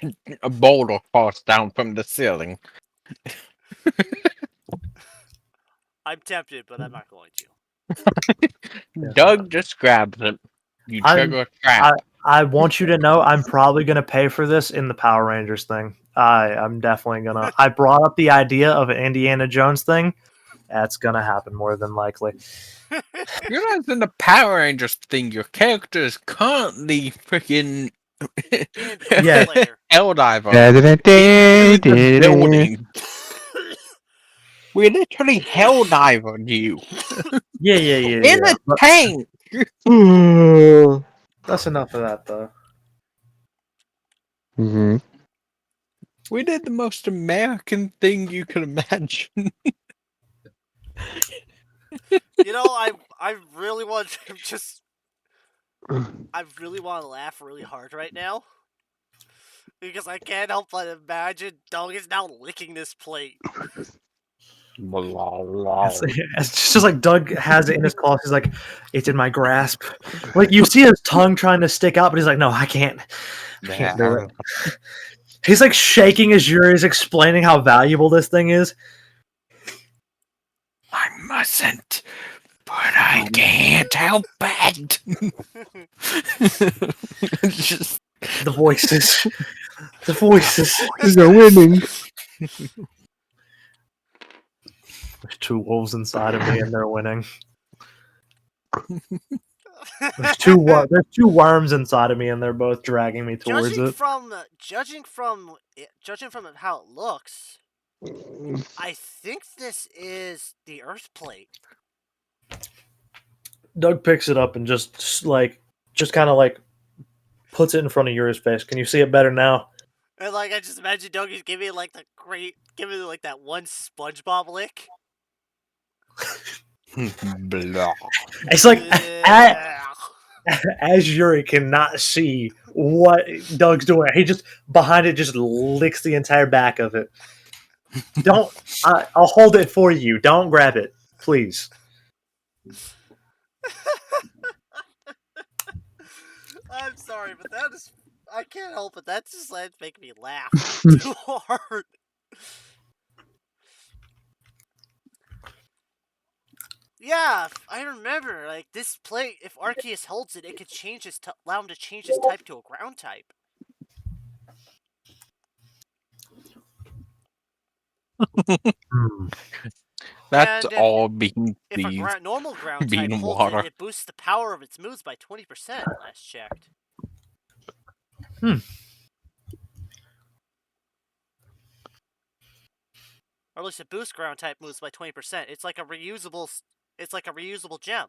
And a boulder falls down from the ceiling. I'm tempted, but I'm not going to. Yeah. Doug just grabs it. You trigger a trap. I want you to know I'm probably gonna pay for this in the Power Rangers thing. I'm definitely gonna. I brought up the idea of an Indiana Jones thing. That's gonna happen more than likely. You realize in the Power Rangers thing, your character is currently freaking Being Yeah. cosplayer. Helldiver into the building. We literally Helldivered you Yeah. in a But tank. that's enough of that, though. Mm-hmm. We did the most American thing you could imagine. You know, I really want to just. I really want to laugh really hard right now. Because I can't help but imagine Doug is now licking this plate. It's just like Doug has it in his claws. He's like, "It's in my grasp." Like you see his tongue trying to stick out, but he's like, "No, I can't. I can't do it." He's like shaking his juries, explaining how valuable this thing is. I mustn't, but I can't help it. Just The voices, the voices. They're winning. There's two wolves inside of me, and they're winning. There's two worms inside of me, and they're both dragging me towards judging it. from how it looks, I think this is the Earth plate. Doug picks it up and just kind of like puts it in front of Yuri's face. Can you see it better now? And like I just imagine Doug is giving it like giving it like that one SpongeBob lick. blah. It's like as Yuri cannot see what Doug's doing, he just behind it just licks the entire back of it. Don't. I'll hold it for you. Don't grab it, please. I'm sorry, but that is. I can't help it. That's making me laugh too hard. Yeah, I remember. Like this plate, if Arceus holds it, it could change allow him to change his type to a ground type. That's And all being if a these normal ground type being holds water. it, it boosts the power of its moves by 20%. Last checked. Or at least it boosts ground type moves by 20%. It's like a reusable. It's like a reusable gem.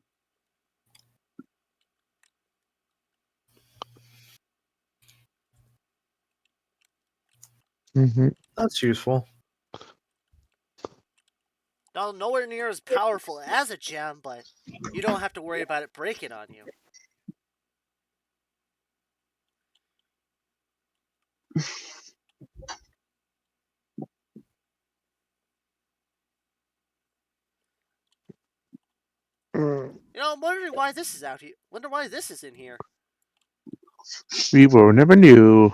That's useful. Now, nowhere near as powerful as a gem, but you don't have to worry about it breaking on you. I'm wondering why this is out here. Wonder why this is in here. We will never knew.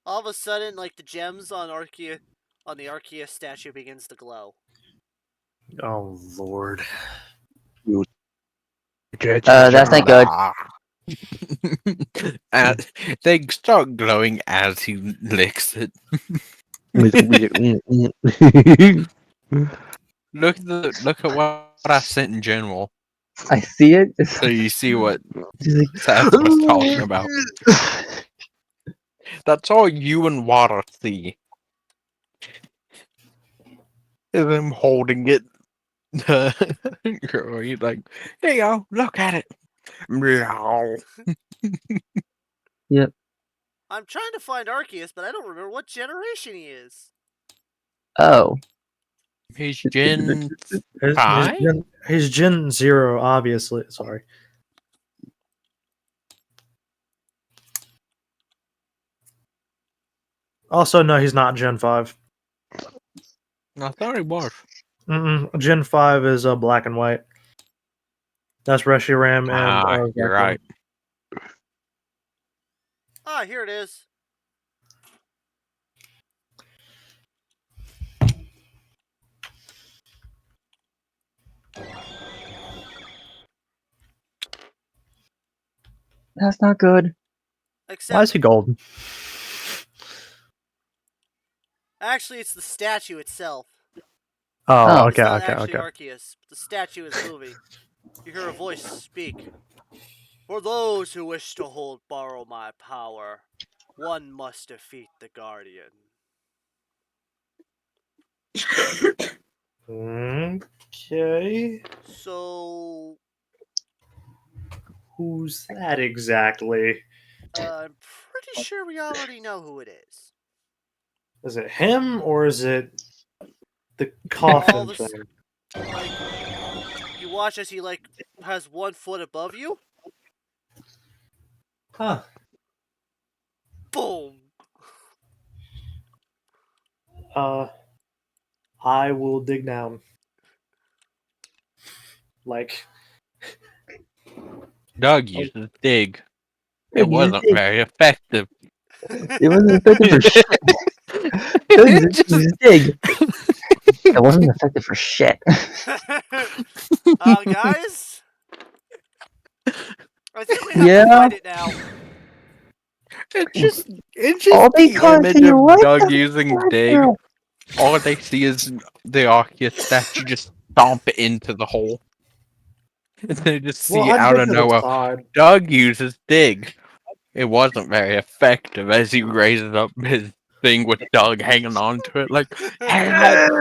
All of a sudden, like the gems on the Arceus statue begins to glow. Oh lord. That's not good. They start glowing as he licks it. Look at what I sent in general, I see it. It's so you see what just like, Seth was talking about. That's all you and Water see. Is him holding it. He's like, here you go, look at it. Meow. yep. I'm trying to find Arceus, but I don't remember what generation he is. Oh. He's Gen His 5? his Gen 0, obviously. Sorry. Also, no, he's not Gen 5. I thought he was. Gen 5 is black and white. That's Reshiram and You're Zekrom. right. Ah, here it is. That's not good. Why Except, is he golden? actually, it's the statue itself. Oh, Oh. It's okay, not okay, actually okay. Arceus. The statue is moving. You hear a voice speak. For those who wish to borrow my power, one must defeat the Guardian. Okay. So, Who's that exactly? I'm pretty sure we already know who it is. Is it him or is it the All coffin this, thing? like, you watch as he, like, has 1 foot above you. Huh. Boom! I will dig down. Like, Doug used to dig. It Doug, you wasn't just- very effective. It wasn't effective for shit. Doug, It you just- just dig. It wasn't effective for shit. Guys? I think we have to Yeah. fight it now. it's just All the because image he of liked Doug the using dig. statue. All they see is the Arceus statue just stomp into the hole. And they just see well, it I out dig of to the nowhere. side. Doug uses dig. It wasn't very effective as he raises up his thing with Doug hanging on to it like, help!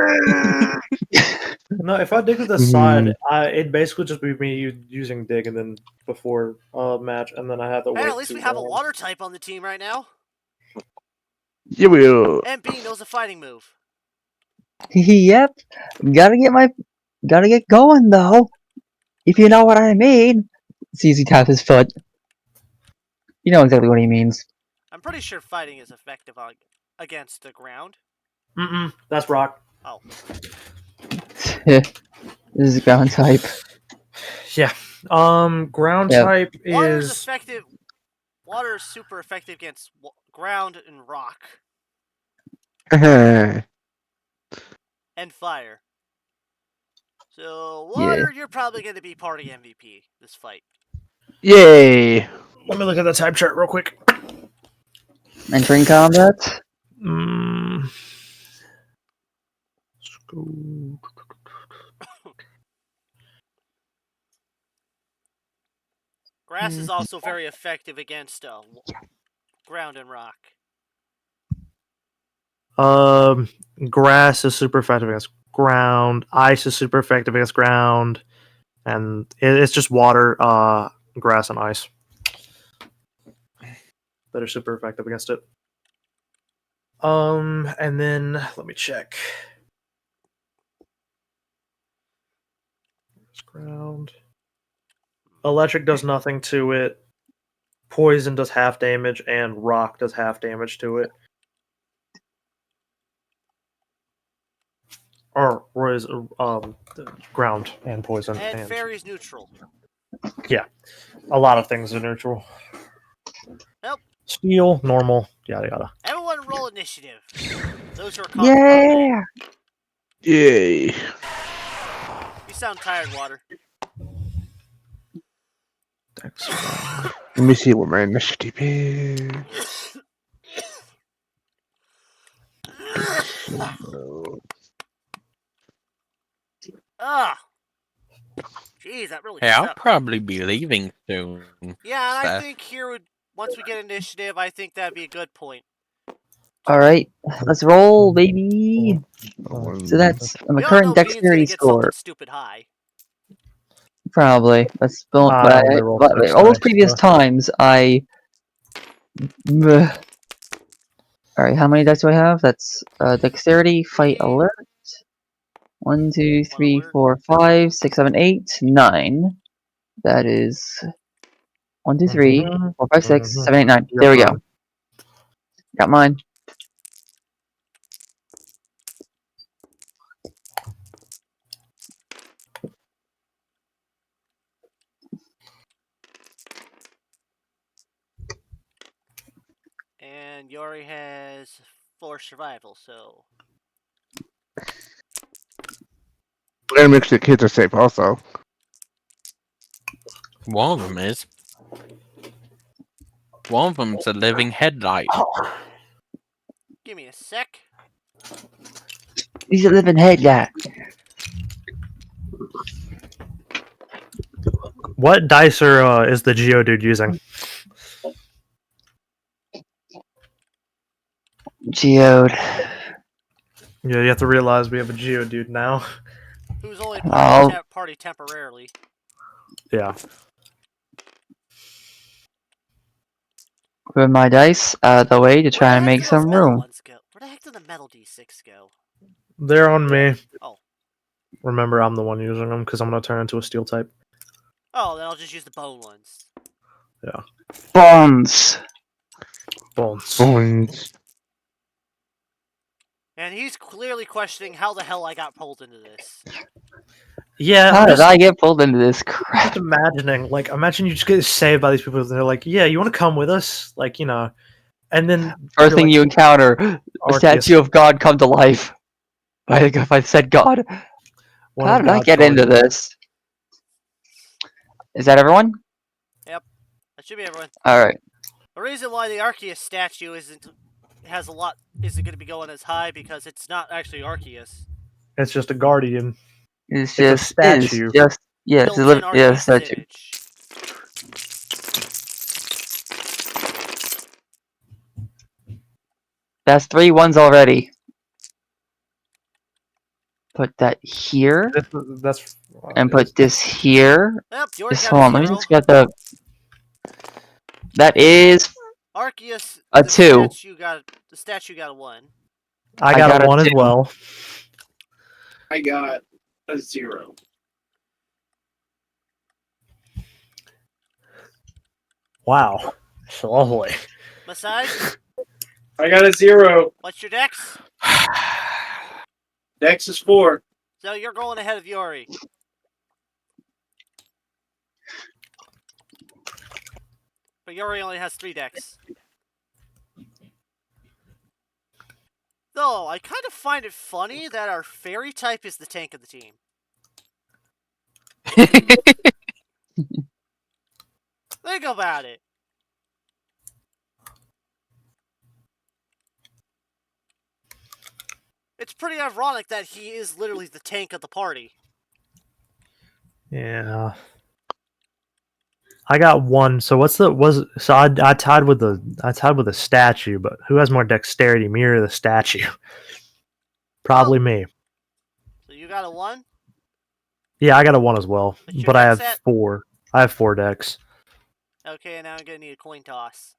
No, if I dig to the side, it'd basically just be me using dig and then before match, and then I have to Hey, wait. at least we have a water type on the team right now. You will. And B knows a fighting move. Yep. Gotta get going though. If you know what I mean. Sees he tap his foot. You know exactly what he means. I'm pretty sure fighting is effective against the ground. That's rock. Oh. This is ground type. Yeah. Ground Yep. type Water is is effective. Water is super effective against ground and rock and fire. So water, you're probably going to be party MVP this fight. Yay. Let me look at the type chart real quick. Entering combat. Mm. Grass is also very effective against ground and rock. Grass is super effective against ground. Ice is super effective against ground, and it's just water, grass, and ice that are super effective against it. And then let me check. Ground. Electric does nothing to it. Poison does half damage, and rock does half damage to it. Or is ground and poison And and fairy's neutral. a lot of things are neutral. Yep. Steel, normal, yada yada. Everyone roll initiative. Those who are competent. Yeah. Yay. You sound tired, Water. Dex. Let me see what my initiative is. Ah. Jeez, that really Hey, I'll sucked. probably be leaving soon. Yeah, and I Seth. think here would once we get initiative, I think that'd be a good point. All right, let's roll, baby. So that's my We all know current Bean's gonna dexterity get something score. stupid high. Probably. That's but I only rolled but 6 all those dice, previous so. times I. All right, how many dice do I have? That's dexterity, fight, alert. 1, 2, 3, 4, 5, 6, 7, 8, 9. That is 1, 2, 3, 4, 5, 6, 7, 8, 9. You There got we go. mine. Got mine. And Yori has 4 survival, so We're gonna make sure the kids are safe also. One of them is. One of them's a living headlight. give me a sec. He's a living head guy. What dice is the Geodude using? Geode. Yeah, you have to realize we have a Geodude now. Who's only part of Oh. the party temporarily. Yeah. Put my dice out of the way to try and make some Where room. the heck did the metal D6 go? They're on me. Oh. Remember, I'm the one using them because I'm going to turn into a steel type. Oh, then I'll just use the bone ones. Yeah. Bones. Bones. Bones. And he's clearly questioning how the hell I got pulled into this. Yeah, How I'm did just, I get pulled into this crap? just imagining. Like, imagine you just get saved by these people and they're like, yeah, you want to come with us? Like, you know. And then. First you're thing like, you encounter, a Arceus. statue of God come to life. By said God. One How of did I God's get into guardians. this? Is that everyone? That should be everyone. Alright. The reason why the Arceus statue isn't going to be going as high because it's not actually Arceus. It's just a guardian. It's a just, statue. yeah, Built in yeah, Arceus' statue. image. That's 3 ones already. Put that here. That's. And put this here. Yep, you already Just got hold a on, let me 0. just get the. That is Arceus, a the 2. statue got a 1. I got a 1 as 2. well. I got a 0. Wow. So lovely. Masai, I got a 0. what's your dex? Dex is 4. So you're going ahead of Yori. But Yori only has 3 dex. Though, I kind of find it funny that our fairy type is the tank of the team. Think about it. It's pretty ironic that he is literally the tank of the party. Yeah. I got one. So what's the so I tied with the statue, but who has more dexterity, me or the statue? Probably me. So you got a 1? Yeah, I got a 1 as well, What's your but I dex have at? 4. I have 4 decks. Okay, now I'm gonna need a coin toss.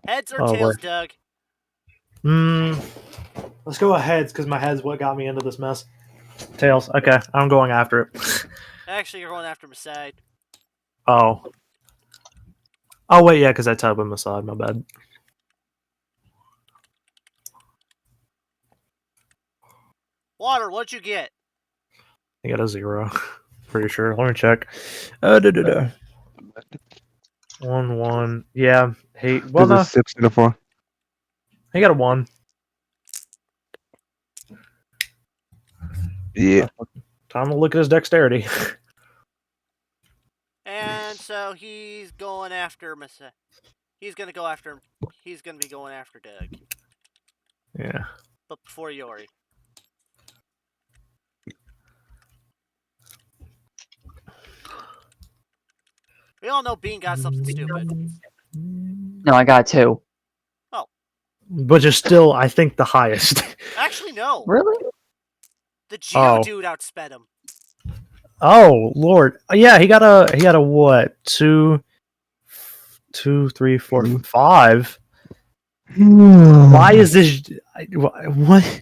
Heads or Oh boy. tails, Doug? Let's go heads because my head's what got me into this mess. Tails. Okay, I'm going after it. Actually, you're going after Maside. Oh. Oh wait, yeah, because I tied with Masad. My bad. Water, what'd you get? I got a 0. Pretty sure. Let me check. Da. 1 1. Yeah. Hey. Well, There's a no. 6 and a 4. He got a 1. Yeah. Time to look at his dexterity. And so he's going after Maside. He's gonna go after. He's gonna be going after Doug. Yeah. But before Yori. We all know Bean got something stupid. No, I got 2. But you're still, I think, the highest. Actually, no. Really? The Geo Oh. dude outsped him. Oh Lord. Yeah, he got a what? 2, 3, 4, 5. Why is this? What?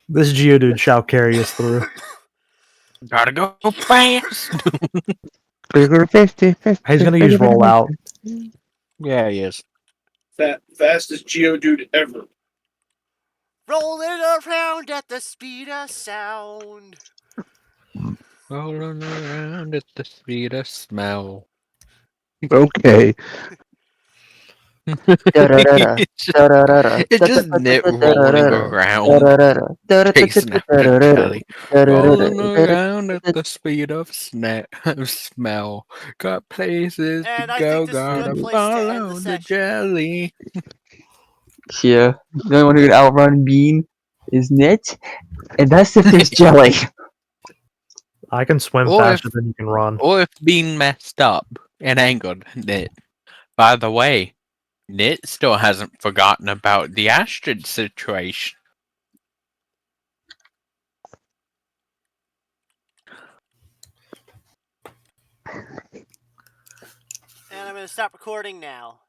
This Geodude shall carry us through. Gotta go fast. Figure 50, 50, He's gonna use rollout. Yeah, he is. Fastest Geodude ever. Rolling around at the speed of sound. Rolling around at the speed of smell. Okay. Da-da-da-da. It's just, Da-da-da-da. it's just Nit rolling around, chasing after Jelly. Rolling around at the speed of smell. Got places to And I think go, this is a good gotta place to end the follow the session. jelly. Yeah. The only one who can outrun Bean is Nit, and that's if there's jelly. I can swim Or if, faster than you can run. or if being messed up and angered Nit. By the way, Nit still hasn't forgotten about the Astrid situation. And I'm going to stop recording now.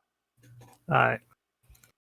All right.